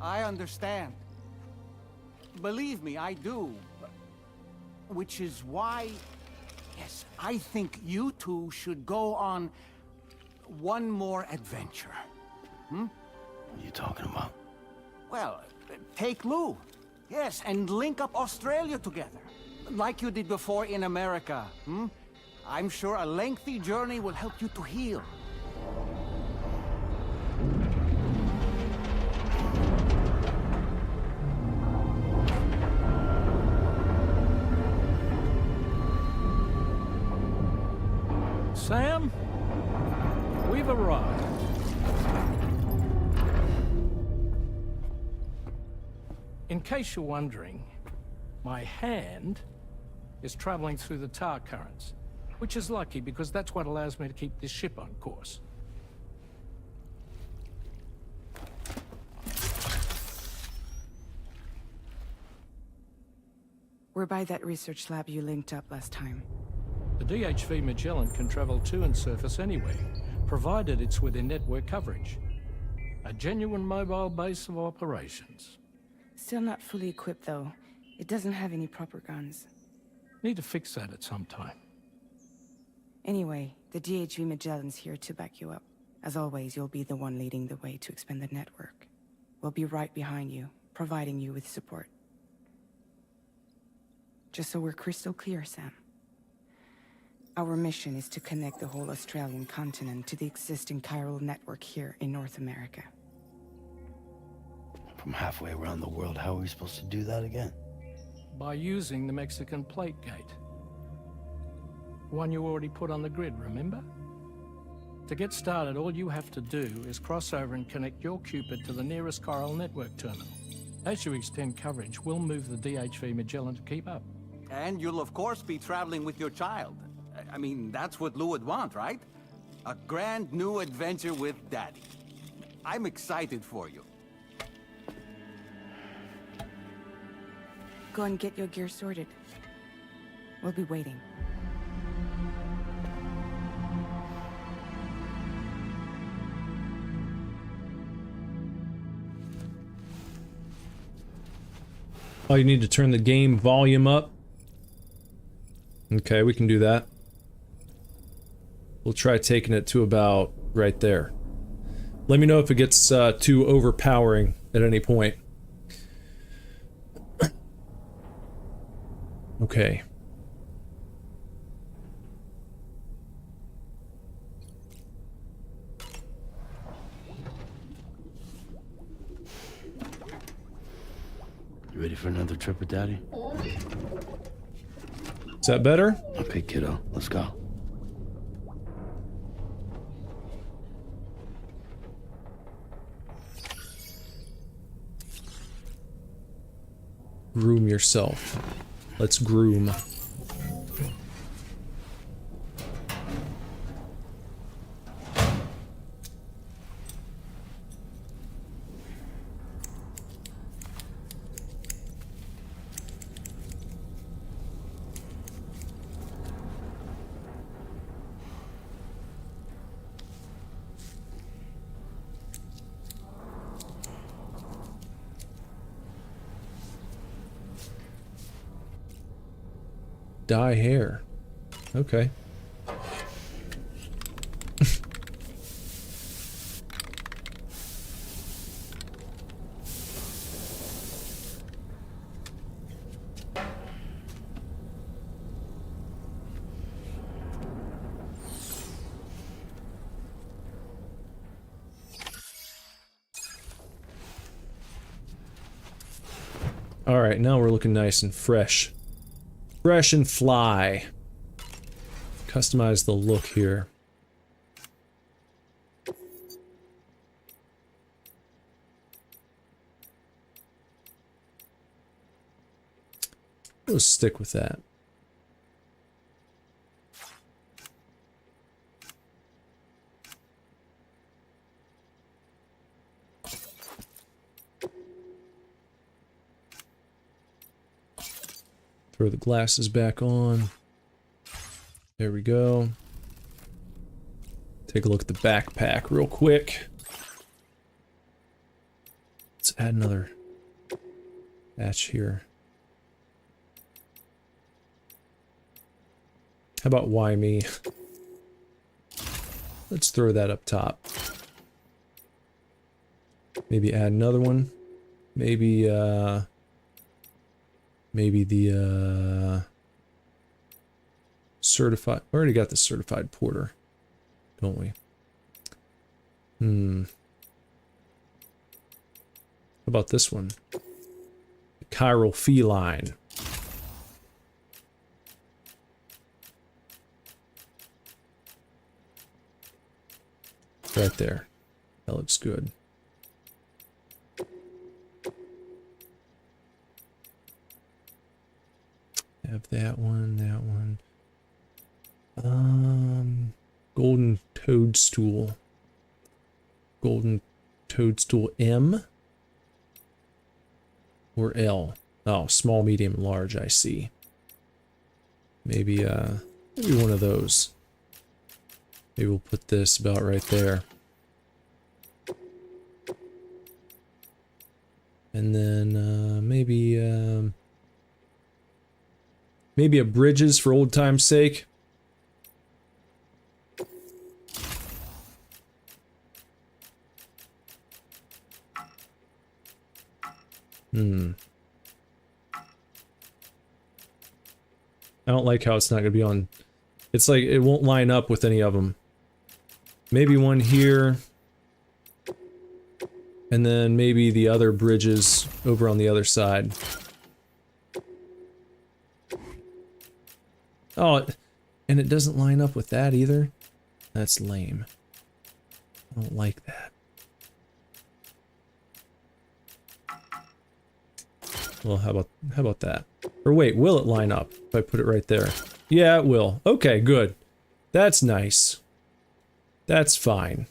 I understand. Believe me, I do. Which is why, yes, I think you two should go on one more adventure. What are you talking about? Well, take Lou. Yes, and link up Australia together. Like you did before in America. I'm sure a lengthy journey will help you to heal. Sam, we've arrived. In case you're wondering, my hand is traveling through the tar currents, which is lucky because that's what allows me to keep this ship on course. We're by that research lab you linked up last time. The DHV Magellan can travel to and surface anywhere, provided it's within network coverage. A genuine mobile base of operations. Still not fully equipped, though. It doesn't have any proper guns. Need to fix that at some time. Anyway, the DHV Magellan's here to back you up. As always, you'll be the one leading the way to expand the network. We'll be right behind you, providing you with support. Just so we're crystal clear, Sam. Our mission is to connect the whole Australian continent to the existing chiral network here in North America. From halfway around the world, how are we supposed to do that again? By using the Mexican plate gate. One you already put on the grid, remember? To get started, all you have to do is cross over and connect your Cupid to the nearest chiral network terminal. As you extend coverage, we'll move the DHV Magellan to keep up. And you'll of course be traveling with your child. I mean, that's what Lou would want, right? A grand new adventure with Daddy. I'm excited for you. Go and get your gear sorted. We'll be waiting. Oh, you need to turn the game volume up. Okay, we can do that. We'll try taking it to about right there. Let me know if it gets too overpowering at any point. Okay. You ready for another trip with Daddy? Is that better? Okay, kiddo. Let's go. Groom yourself. Let's groom. Dye hair. Okay. All right, now we're looking nice and fresh. Fresh and fly. Customize the look here. We'll stick with that. Throw the glasses back on. There we go. Take a look at the backpack real quick. Let's add another hatch here. How about why me? Let's throw that up top. Maybe add another one. Maybe the certified. We already got the certified porter, don't we? How about this one? The chiral feline. Right there. That looks good. Have that one, that one. Golden toadstool. Golden toadstool M? Or L? Oh, small, medium, large, I see. Maybe one of those. Maybe we'll put this about right there. And then, maybe a bridges for old time's sake. I don't like how it's not going to be on. It's like it won't line up with any of them. Maybe one here. And then maybe the other bridges over on the other side. Oh, and it doesn't line up with that either? That's lame. I don't like that. Well, how about that? Or wait, will it line up if I put it right there? Yeah, it will. Okay, good. That's nice. That's fine.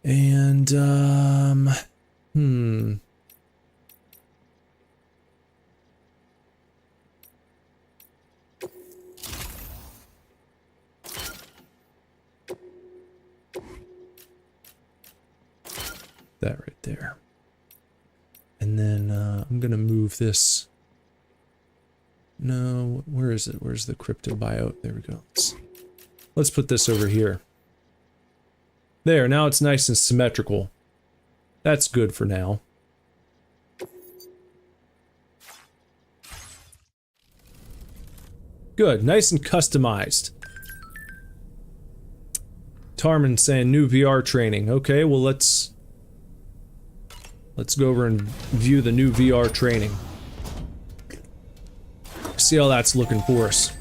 And, that right there. And then, I'm gonna move this. No, where is it? Where's the crypto bio? There we go. Let's put this over here. There, now it's nice and symmetrical. That's good for now. Good, nice and customized. Tarman saying new VR training. Okay, well let's go over and view the new VR training. See how that's looking for us.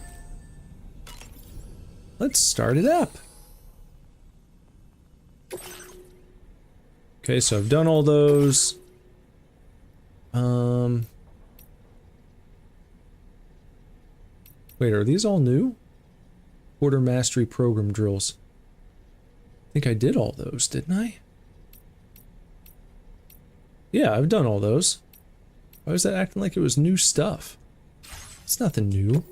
Let's start it up. Okay, so I've done all those. Wait, are these all new? Quarter mastery program drills. I think I did all those, didn't I? Yeah, I've done all those. Why was that acting like it was new stuff? It's nothing new.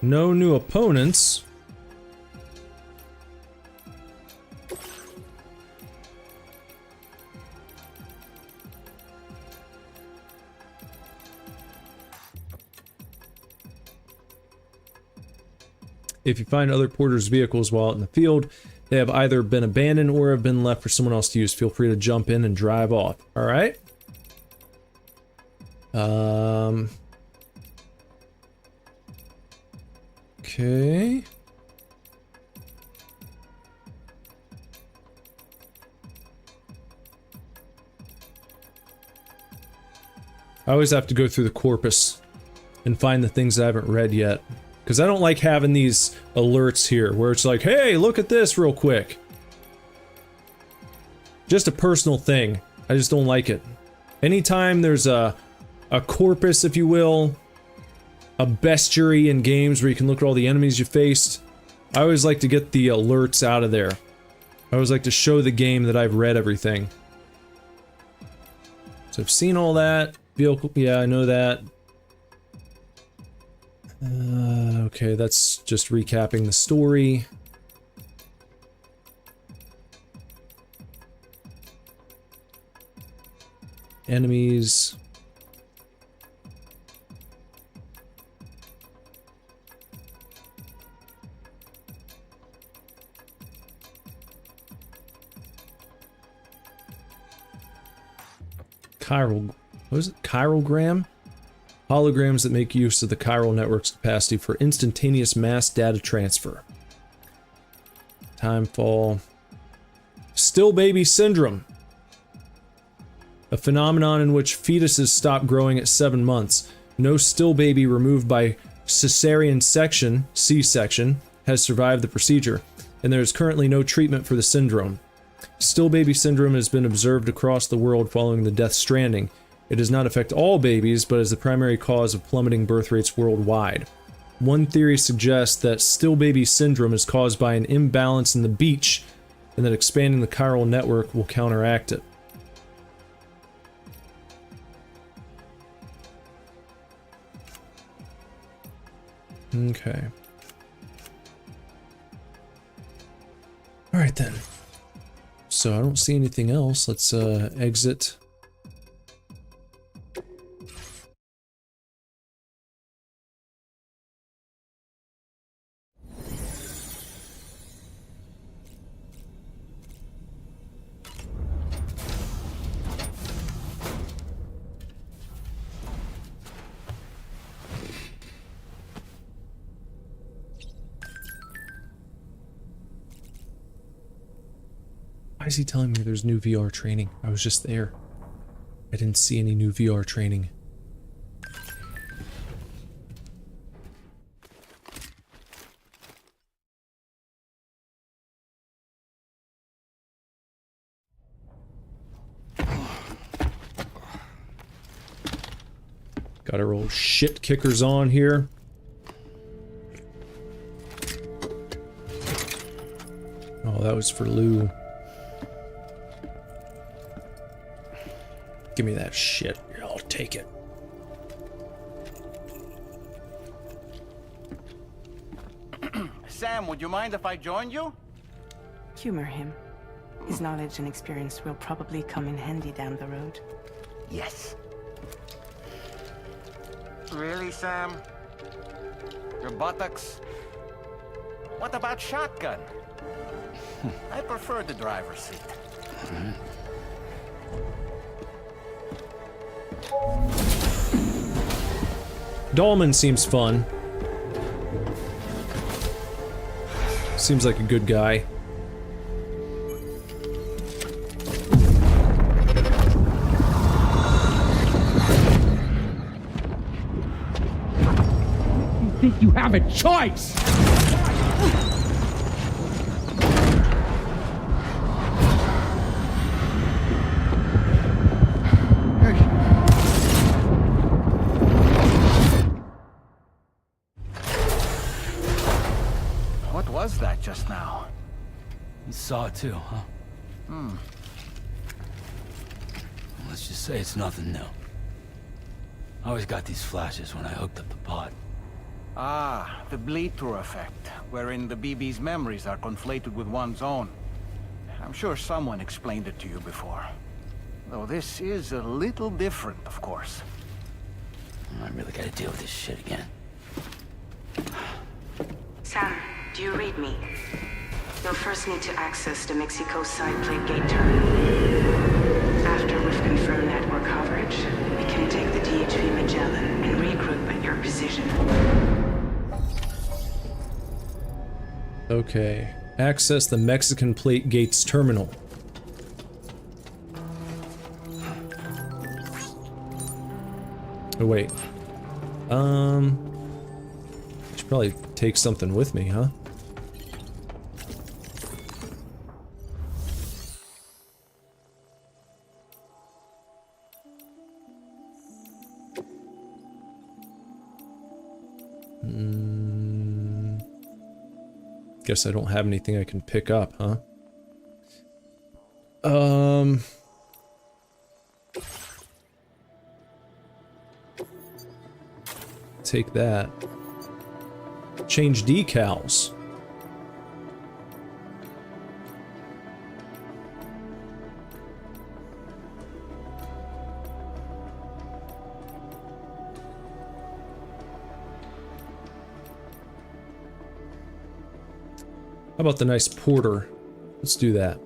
No new opponents. If you find other porters' vehicles while out in the field, they have either been abandoned or have been left for someone else to use. Feel free to jump in and drive off. All right. Okay. I always have to go through the corpus and find the things I haven't read yet. Because I don't like having these alerts here where it's like, hey, look at this real quick. Just a personal thing. I just don't like it. Anytime there's a corpus, if you will, a bestiary in games where you can look at all the enemies you faced, I always like to get the alerts out of there. I always like to show the game that I've read everything. So I've seen all that. Vehicle, yeah, I know that. Okay, that's just recapping the story. Enemies. Chiral, what was it? Chiralgram? Holograms that make use of the chiral network's capacity for instantaneous mass data transfer. Timefall. Still baby syndrome. A phenomenon in which fetuses stop growing at 7 months. No still baby removed by cesarean section, C-section, has survived the procedure, and there is currently no treatment for the syndrome. Still baby syndrome has been observed across the world following the Death Stranding. It does not affect all babies, but is the primary cause of plummeting birth rates worldwide. One theory suggests that still baby syndrome is caused by an imbalance in the beach, and that expanding the chiral network will counteract it. Okay. Alright then. So I don't see anything else. Let's exit. Why is he telling me there's new VR training? I was just there. I didn't see any new VR training. Got our old shit kickers on here. Oh, that was for Lou. Give me that shit. Here, I'll take it. Sam, would you mind if I joined you? Humor him. His knowledge and experience will probably come in handy down the road. Yes. Really, Sam? Your buttocks? What about shotgun? I prefer the driver's seat. Dahlman seems fun. Seems like a good guy. You think you have a choice? What was that just now? You saw it too, huh? Let's just say it's nothing new. I always got these flashes when I hooked up the pod. Ah, the bleed-through effect, wherein the BB's memories are conflated with one's own. I'm sure someone explained it to you before. Though this is a little different, of course. I really gotta deal with this shit again. Sam, do you read me? You'll first need to access the Mexico side plate gate terminal. After we've confirmed network coverage, we can take the DHV Magellan and regroup at your position. Okay. Access the Mexican Plate Gates terminal. Oh, wait. Should probably take something with me, huh? Guess I don't have anything I can pick up, huh? Take that. Change decals. How about the nice porter? Let's do that.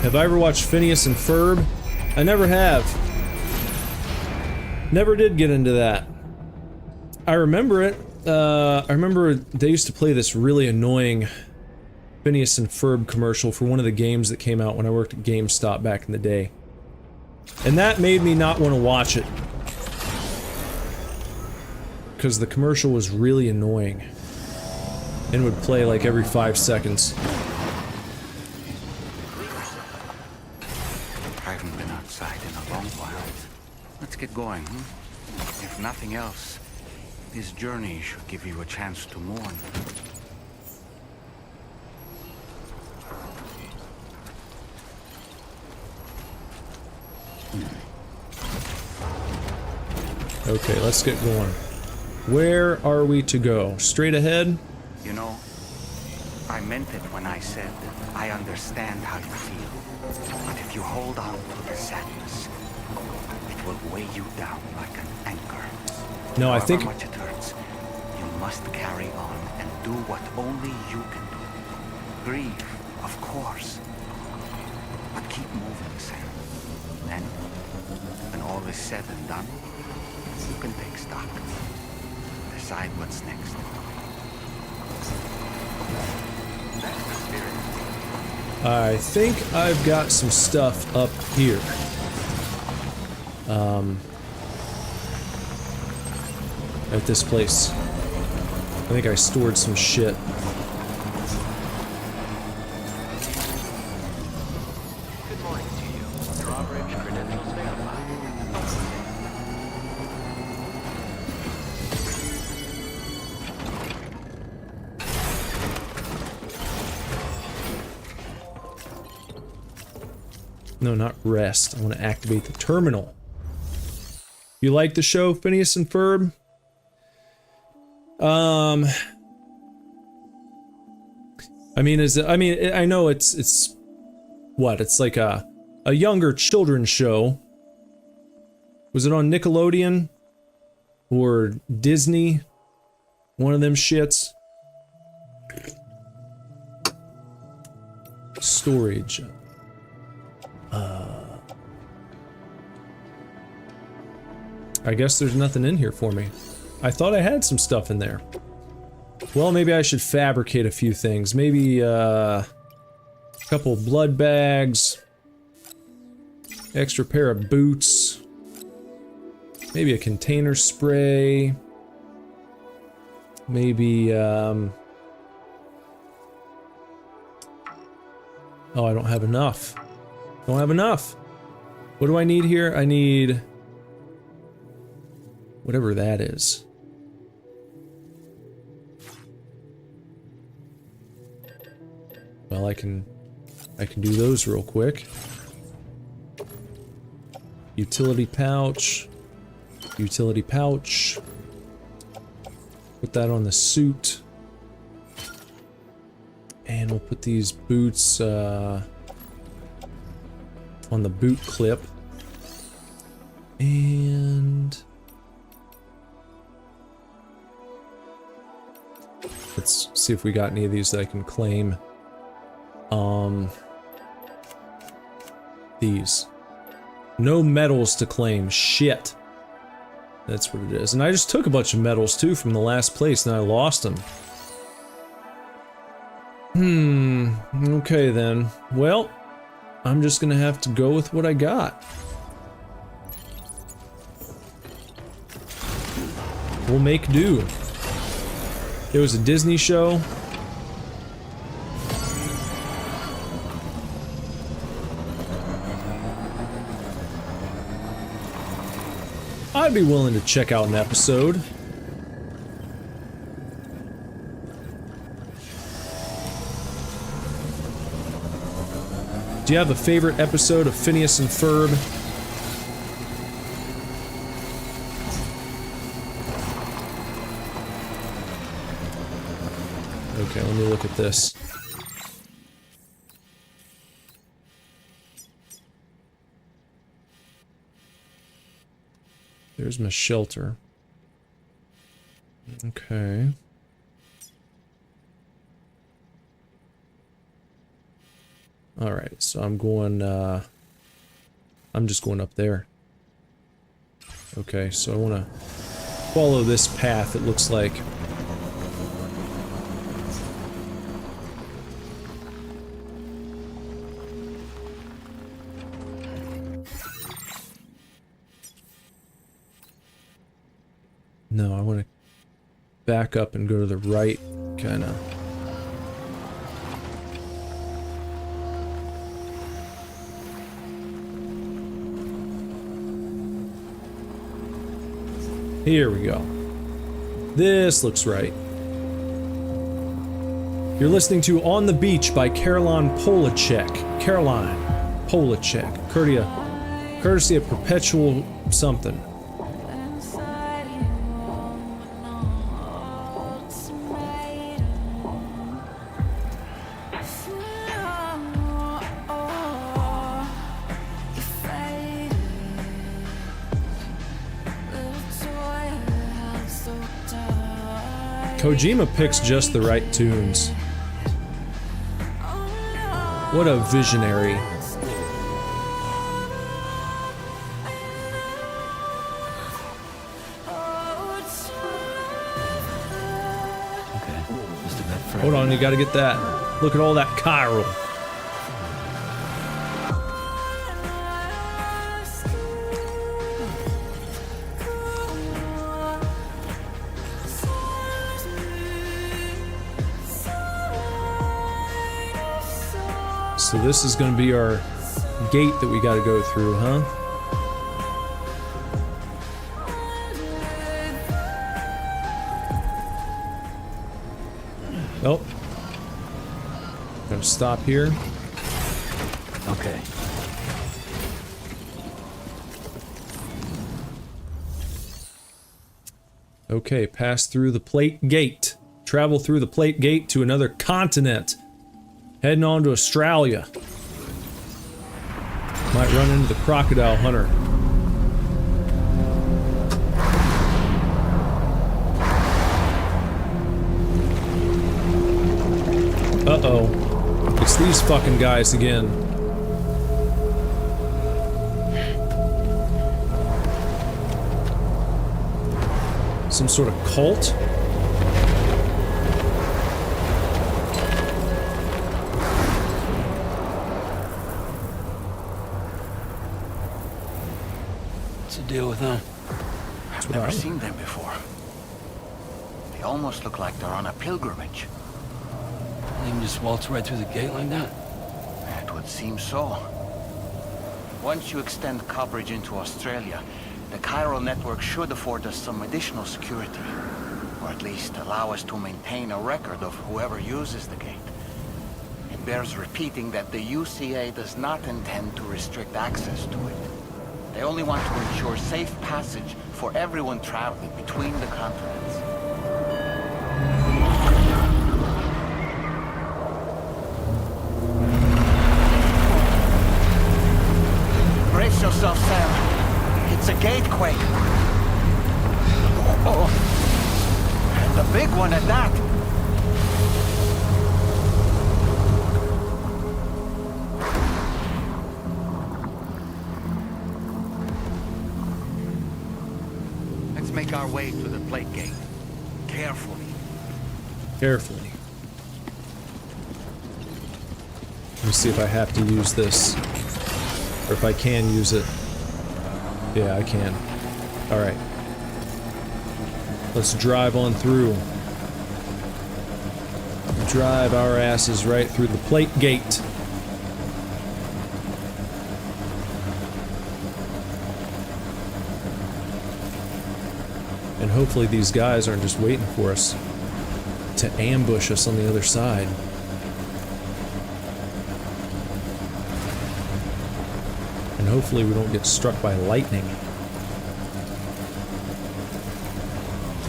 Have I ever watched Phineas and Ferb? I never have. Never did get into that. I remember it. I remember they used to play this really annoying Phineas and Ferb commercial for one of the games that came out when I worked at GameStop back in the day. And that made me not want to watch it. Because the commercial was really annoying. And would play like every 5 seconds. I haven't been outside in a long while. Let's get going, If nothing else, this journey should give you a chance to mourn. Okay, let's get going. Where are we to go? Straight ahead? You know, I meant it when I said I understand how you feel. But if you hold on to the sadness, it will weigh you down like an anchor. No, I think... However much it hurts, you must carry on and do what only you can do. Grieve, of course. But keep moving, Sam. Then, when all is said and done, You can take stock. Decide what's next. That's the spirit. I think I've got some stuff up here. At this place. I think I stored some shit. Good morning to you. Drawbridge credentials verified. No, not rest. I want to activate the terminal. You like the show, Phineas and Ferb? I mean, I know it's what? It's like a younger children's show. Was it on Nickelodeon? Or Disney? One of them shits? Storage. I guess there's nothing in here for me. I thought I had some stuff in there. Well, maybe I should fabricate a few things. Maybe, a couple of blood bags. Extra pair of boots. Maybe a container spray. Maybe, oh, I don't have enough. Don't have enough. What do I need here? I need... whatever that is. Well, I can do those real quick. Utility pouch. Utility pouch. Put that on the suit. And we'll put these boots on the boot clip. And let's see if we got any of these that I can claim. These. No medals to claim. Shit. That's what it is. And I just took a bunch of medals too from the last place and I lost them. Okay then. Well, I'm just gonna have to go with what I got. We'll make do. It was a Disney show. I'd be willing to check out an episode. Do you have a favorite episode of Phineas and Ferb? Okay, let me look at this. There's my shelter. Okay. Alright, so I'm going, I'm just going up there. Okay, so I want to follow this path, it looks like. No, I want to back up and go to the right, kind of. Here we go. This looks right. You're listening to On the Beach by Caroline Polachek. Caroline Polachek. Courtesy of Perpetual something. Kojima picks just the right tunes. What a visionary. that forever. Hold on, you gotta get that. Look at all that chiral. So this is gonna be our gate that we gotta go through, huh? Oh. Gonna stop here. Okay. Okay, pass through the plate gate. Travel through the plate gate to another continent. Heading on to Australia. Might run into the crocodile hunter. Uh-oh. It's these fucking guys again. Some sort of cult? What's the deal with them? I've never seen them before. They almost look like they're on a pilgrimage. They can just waltz right through the gate like that? It would seem so. Once you extend coverage into Australia, the chiral network should afford us some additional security. Or at least allow us to maintain a record of whoever uses the gate. It bears repeating that the UCA does not intend to restrict access to it. They only want to ensure safe passage for everyone traveling between the continents. Brace yourself, Sam. It's a gatequake. Oh, and a big one at that. Let's make our way to the plate gate. Carefully. Carefully. Let me see if I have to use this. Or if I can use it. Yeah, I can. Alright. Let's drive on through. Drive our asses right through the plate gate. And hopefully these guys aren't just waiting for us to ambush us on the other side. And hopefully we don't get struck by lightning.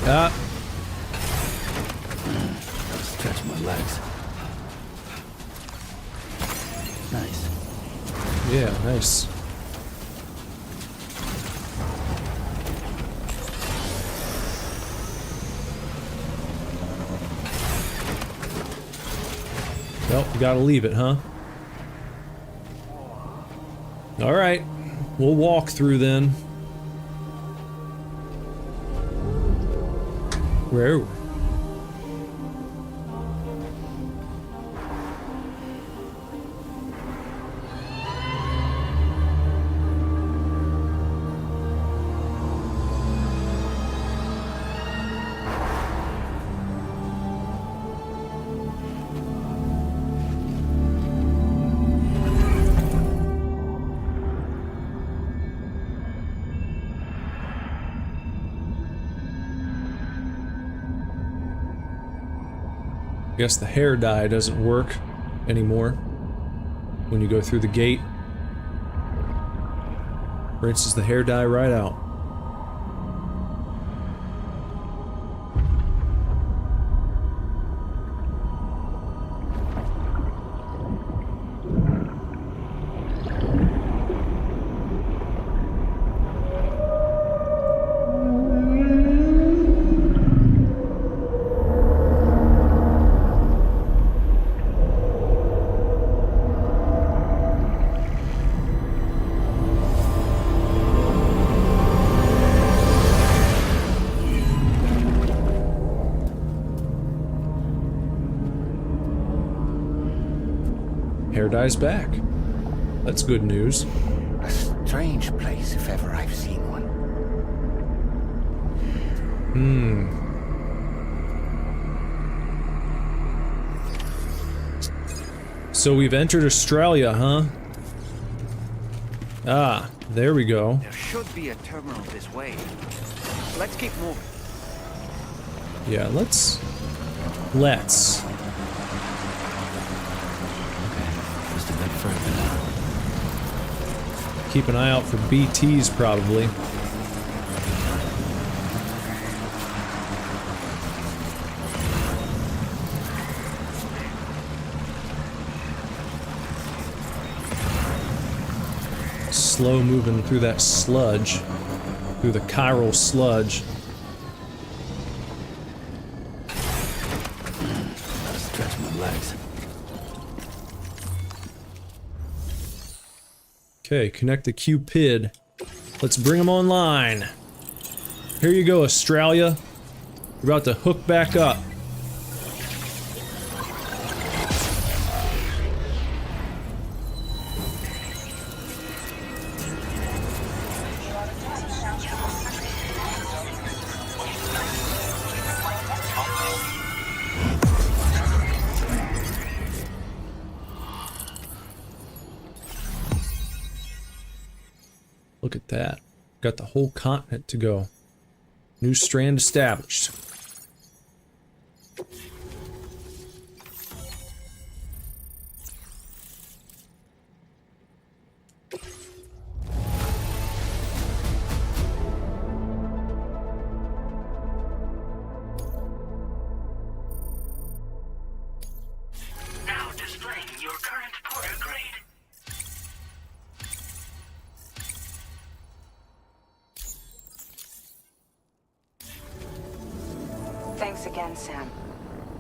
Ah! Stretch my legs. Nice. Yeah, nice. Well, we gotta leave it, huh? Alright. We'll walk through then. Whoa. I guess the hair dye doesn't work anymore when you go through the gate. Rinses the hair dye right out. Hair dye's back. That's good news. A strange place if ever I've seen one. So we've entered Australia, huh? Ah, there we go. There should be a terminal this way. Let's keep moving. Yeah, let's. Just a bit further now. Keep an eye out for BTs, probably. Slow moving through that sludge. Through the chiral sludge. Gotta stretch my legs. Okay, connect the Q-Pid. Let's bring them online. Here you go, Australia. You're about to hook back up. Look at that. Got the whole continent to go. New strand established. Now displaying your current porter grade. Thanks again, Sam.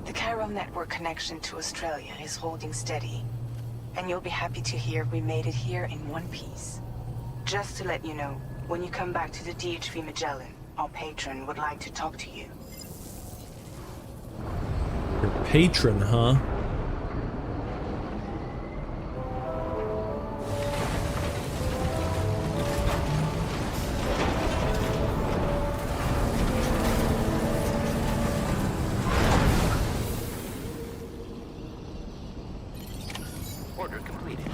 The chiral network connection to Australia is holding steady. And you'll be happy to hear we made it here in one piece. Just to let you know, when you come back to the DHV Magellan, our patron would like to talk to you. Your patron, huh? Order completed.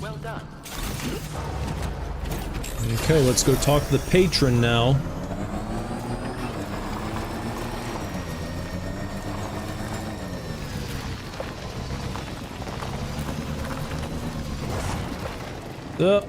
Well done. Okay, let's go talk to the patron now. Up.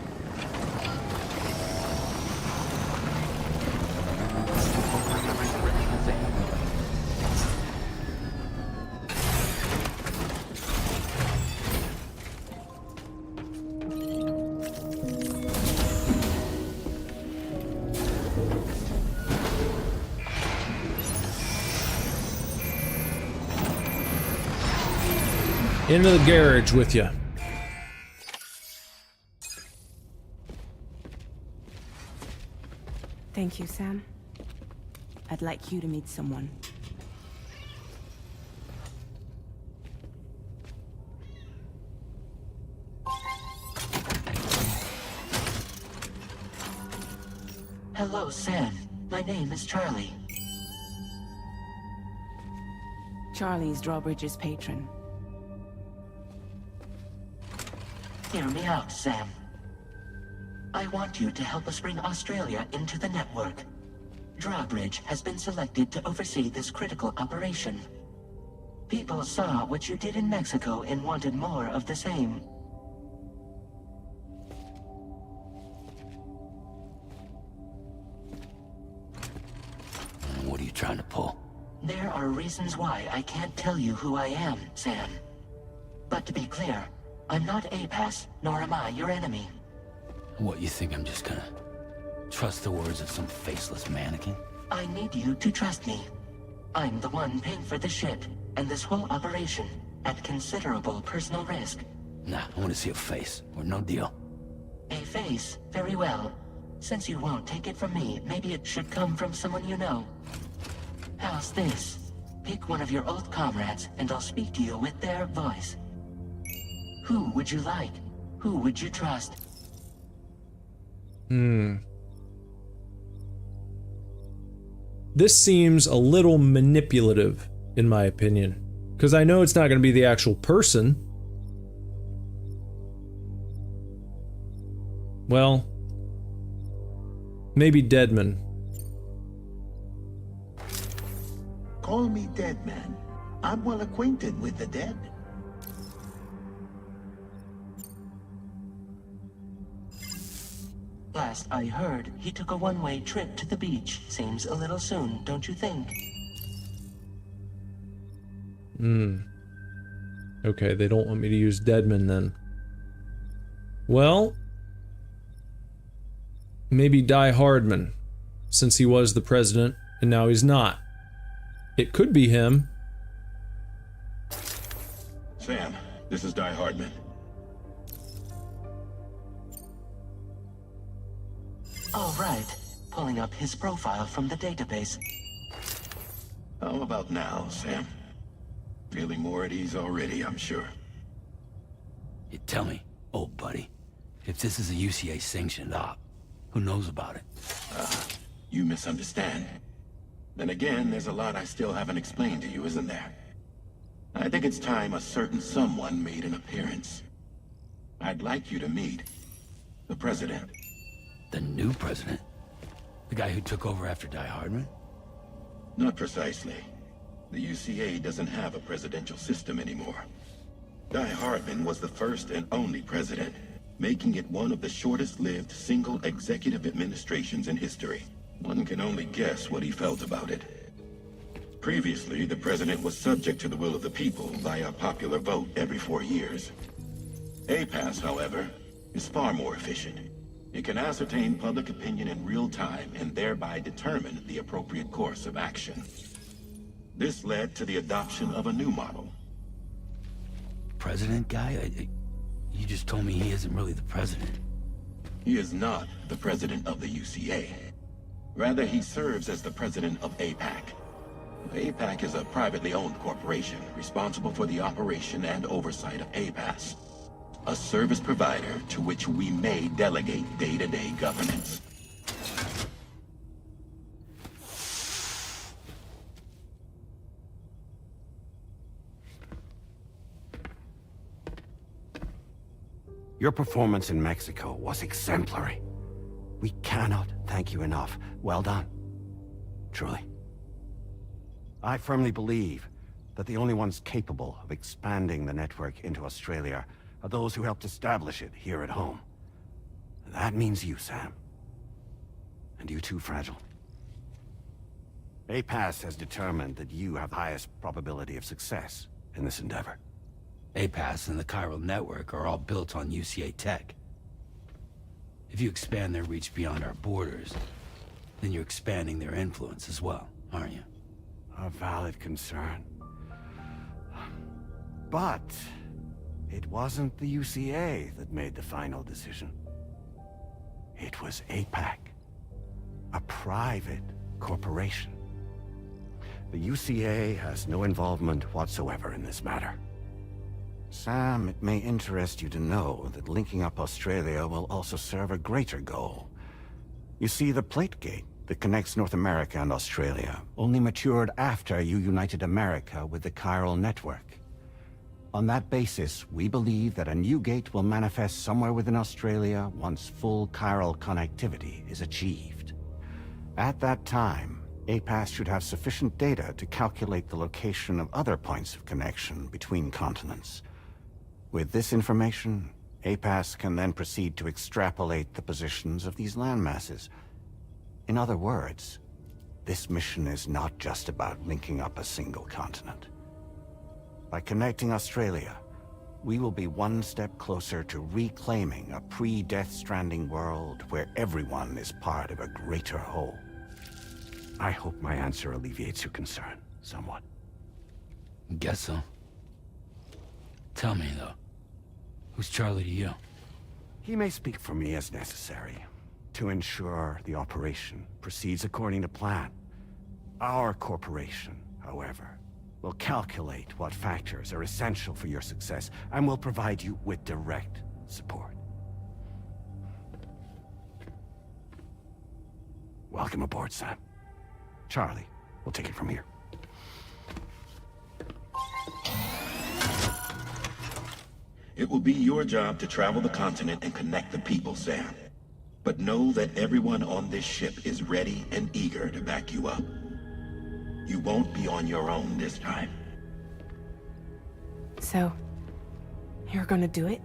Into the garage with you. Thank you, Sam. I'd like you to meet someone. Hello, Sam. My name is Charlie. Charlie's Drawbridge's patron. Hear me out, Sam. I want you to help us bring Australia into the network. Drawbridge has been selected to oversee this critical operation. People saw what you did in Mexico and wanted more of the same. What are you trying to pull? There are reasons why I can't tell you who I am, Sam. But to be clear, I'm not APAS, nor am I your enemy. What, you think I'm just gonna trust the words of some faceless mannequin? I need you to trust me. I'm the one paying for the shit, and this whole operation, at considerable personal risk. Nah, I want to see a face, or no deal. A face? Very well. Since you won't take it from me, maybe it should come from someone you know. How's this? Pick one of your old comrades, and I'll speak to you with their voice. Who would you like? Who would you trust? This seems a little manipulative, in my opinion. Because I know it's not going to be the actual person. Well, maybe Deadman. Call me Deadman. I'm well acquainted with the dead. Last I heard, he took a one-way trip to the beach. Seems a little soon, don't you think? Okay, they don't want me to use Deadman then. Well, maybe Die Hardman, since he was the president and now he's not. It could be him. Sam, this is Die Hardman. All right. Pulling up his profile from the database. How about now, Sam? Feeling more at ease already, I'm sure. You tell me, old buddy, if this is a UCA sanctioned op, who knows about it? You misunderstand. Then again, there's a lot I still haven't explained to you, isn't there? I think it's time a certain someone made an appearance. I'd like you to meet the president. The new president? The guy who took over after Die Hardman? Not precisely. The UCA doesn't have a presidential system anymore. Die Hardman was the first and only president, making it one of the shortest-lived single executive administrations in history. One can only guess what he felt about it. Previously, the president was subject to the will of the people via a popular vote every 4 years. APAS, however, is far more efficient. It can ascertain public opinion in real time and thereby determine the appropriate course of action. This led to the adoption of a new model. President guy? You just told me he isn't really the president. He is not the president of the UCA. Rather, he serves as the president of APAC. APAC is a privately owned corporation responsible for the operation and oversight of APAS, a service provider to which we may delegate day-to-day governance. Your performance in Mexico was exemplary. We cannot thank you enough. Well done. Truly. I firmly believe that the only ones capable of expanding the network into Australia are those who helped establish it here at home. That means you, Sam. And you too, Fragile. APAS has determined that you have the highest probability of success in this endeavor. APAS and the chiral network are all built on UCA tech. If you expand their reach beyond our borders, then you're expanding their influence as well, aren't you? A valid concern. But it wasn't the UCA that made the final decision. It was APAC, a private corporation. The UCA has no involvement whatsoever in this matter. Sam, it may interest you to know that linking up Australia will also serve a greater goal. You see, the plate gate that connects North America and Australia only matured after you united America with the chiral network. On that basis, we believe that a new gate will manifest somewhere within Australia once full chiral connectivity is achieved. At that time, APAS should have sufficient data to calculate the location of other points of connection between continents. With this information, APAS can then proceed to extrapolate the positions of these landmasses. In other words, this mission is not just about linking up a single continent. By connecting Australia, we will be one step closer to reclaiming a pre-Death Stranding world where everyone is part of a greater whole. I hope my answer alleviates your concern somewhat. Guess so. Tell me, though, who's Charlie to you? He may speak for me as necessary to ensure the operation proceeds according to plan. Our corporation, however, We'll calculate what factors are essential for your success, and we'll provide you with direct support. Welcome aboard, Sam. Charlie, we'll take it from here. It will be your job to travel the continent and connect the people, Sam. But know that everyone on this ship is ready and eager to back you up. You won't be on your own this time. So, you're gonna do it?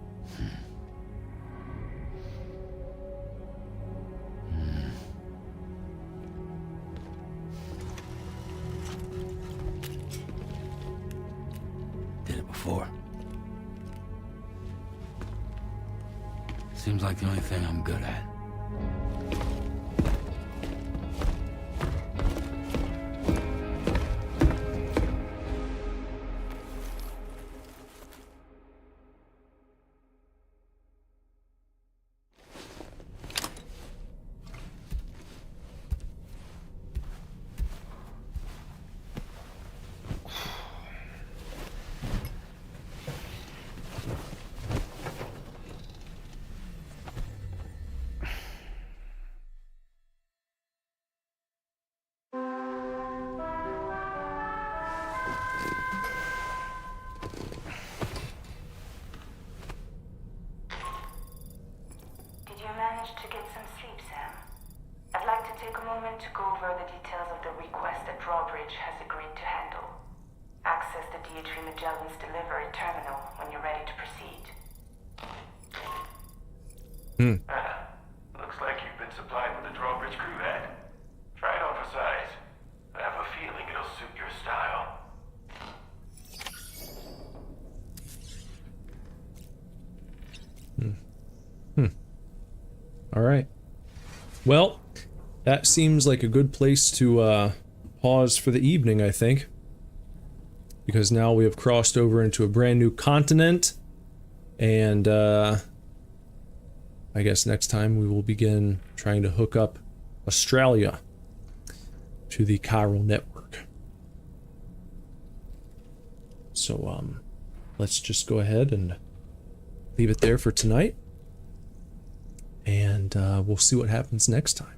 Did it before. Seems like the only thing I'm good at. Looks like you've been supplied with the drawbridge crew head. Try it on for size. I have a feeling it'll suit your style. All right. Well, that seems like a good place to pause for the evening, I think. Because now we have crossed over into a brand new continent. And I guess next time we will begin trying to hook up Australia to the chiral network. So, let's just go ahead and leave it there for tonight. And we'll see what happens next time.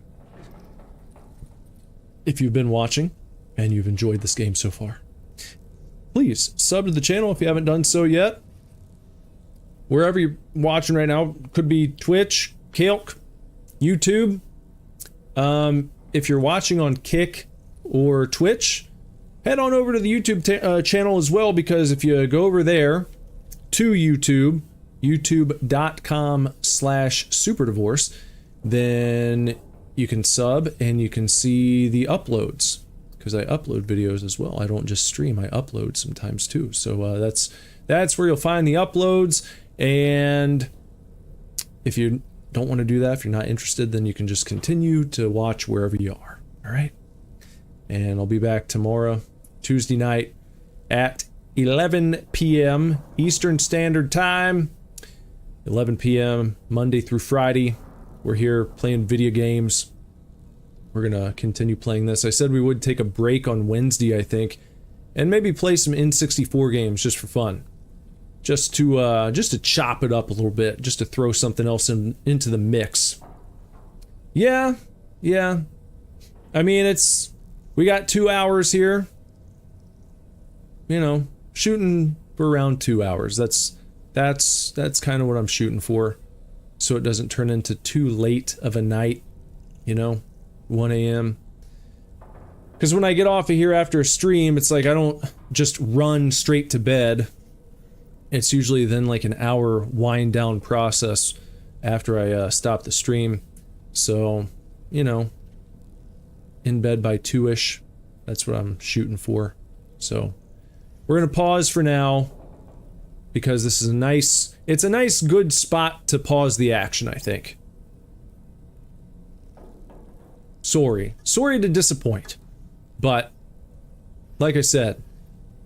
If you've been watching and you've enjoyed this game so far, please sub to the channel if you haven't done so yet. Wherever you're watching right now, could be Twitch, Kilk, YouTube. If you're watching on Kick or Twitch, head on over to the YouTube channel as well, because if you go over there to YouTube, youtube.com/superdivorce, then you can sub and you can see the uploads, because I upload videos as well. I don't just stream, I upload sometimes too. So that's where you'll find the uploads. And if you don't want to do that, if you're not interested, then you can just continue to watch wherever you are. All right. And I'll be back tomorrow, Tuesday night at 11 p.m. Eastern Standard Time. 11 p.m. Monday through Friday. We're here playing video games. We're gonna continue playing this. I said we would take a break on Wednesday, I think, and maybe play some N64 games just for fun. Just to chop it up a little bit, just to throw something else into the mix. Yeah. I mean, we got 2 hours here. You know, shooting for around 2 hours. That's kind of what I'm shooting for, so it doesn't turn into too late of a night, you know, 1 a.m. Because when I get off of here after a stream, it's like I don't just run straight to bed. It's usually then like an hour wind down process after I stop the stream. So, you know, in bed by 2-ish. That's what I'm shooting for. So, we're gonna pause for now, because this is it's a nice good spot to pause the action, I think. Sorry to disappoint, but like I said,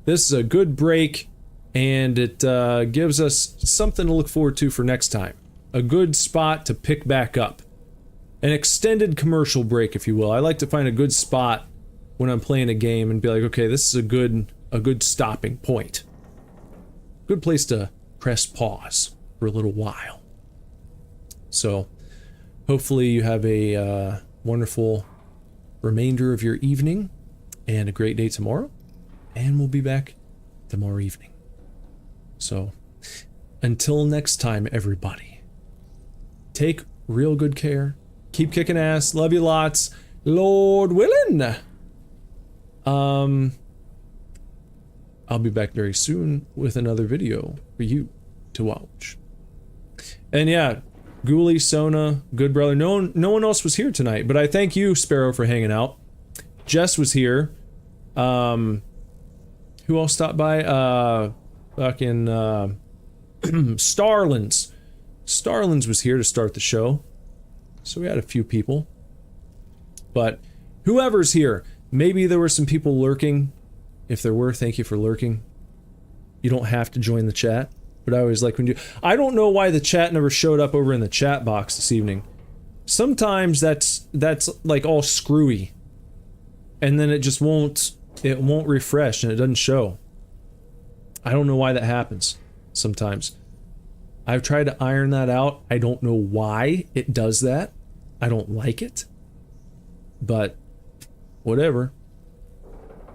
this is a good break, and it gives us something to look forward to for next time. A good spot to pick back up. An extended commercial break, if you will. I like to find a good spot when I'm playing a game and be like, okay, this is a good a good stopping point. Good place to press pause for a little while. So hopefully you have a wonderful remainder of your evening and a great day tomorrow. And we'll be back tomorrow evening. So until next time, everybody, take real good care. Keep kicking ass. Love you lots. Lord willing. I'll be back very soon with another video for you to watch. And yeah, Ghoulie, Sona, good brother. No one else was here tonight, but I thank you, Sparrow, for hanging out. Jess was here. Who else stopped by? Fucking Starlins. Starlins was here to start the show. So we had a few people. But whoever's here, maybe there were some people lurking. If there were, thank you for lurking. You don't have to join the chat, but I always like when you... I don't know why the chat never showed up over in the chat box this evening. Sometimes that's like all screwy. And then it just won't refresh and it doesn't show. I don't know why that happens sometimes. I've tried to iron that out. I don't know why it does that. I don't like it. But whatever.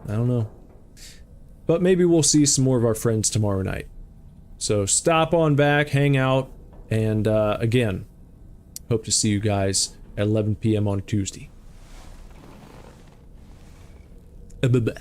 I don't know. But maybe we'll see some more of our friends tomorrow night. So stop on back, hang out, and again, hope to see you guys at 11 p.m. on Tuesday. Bye-bye.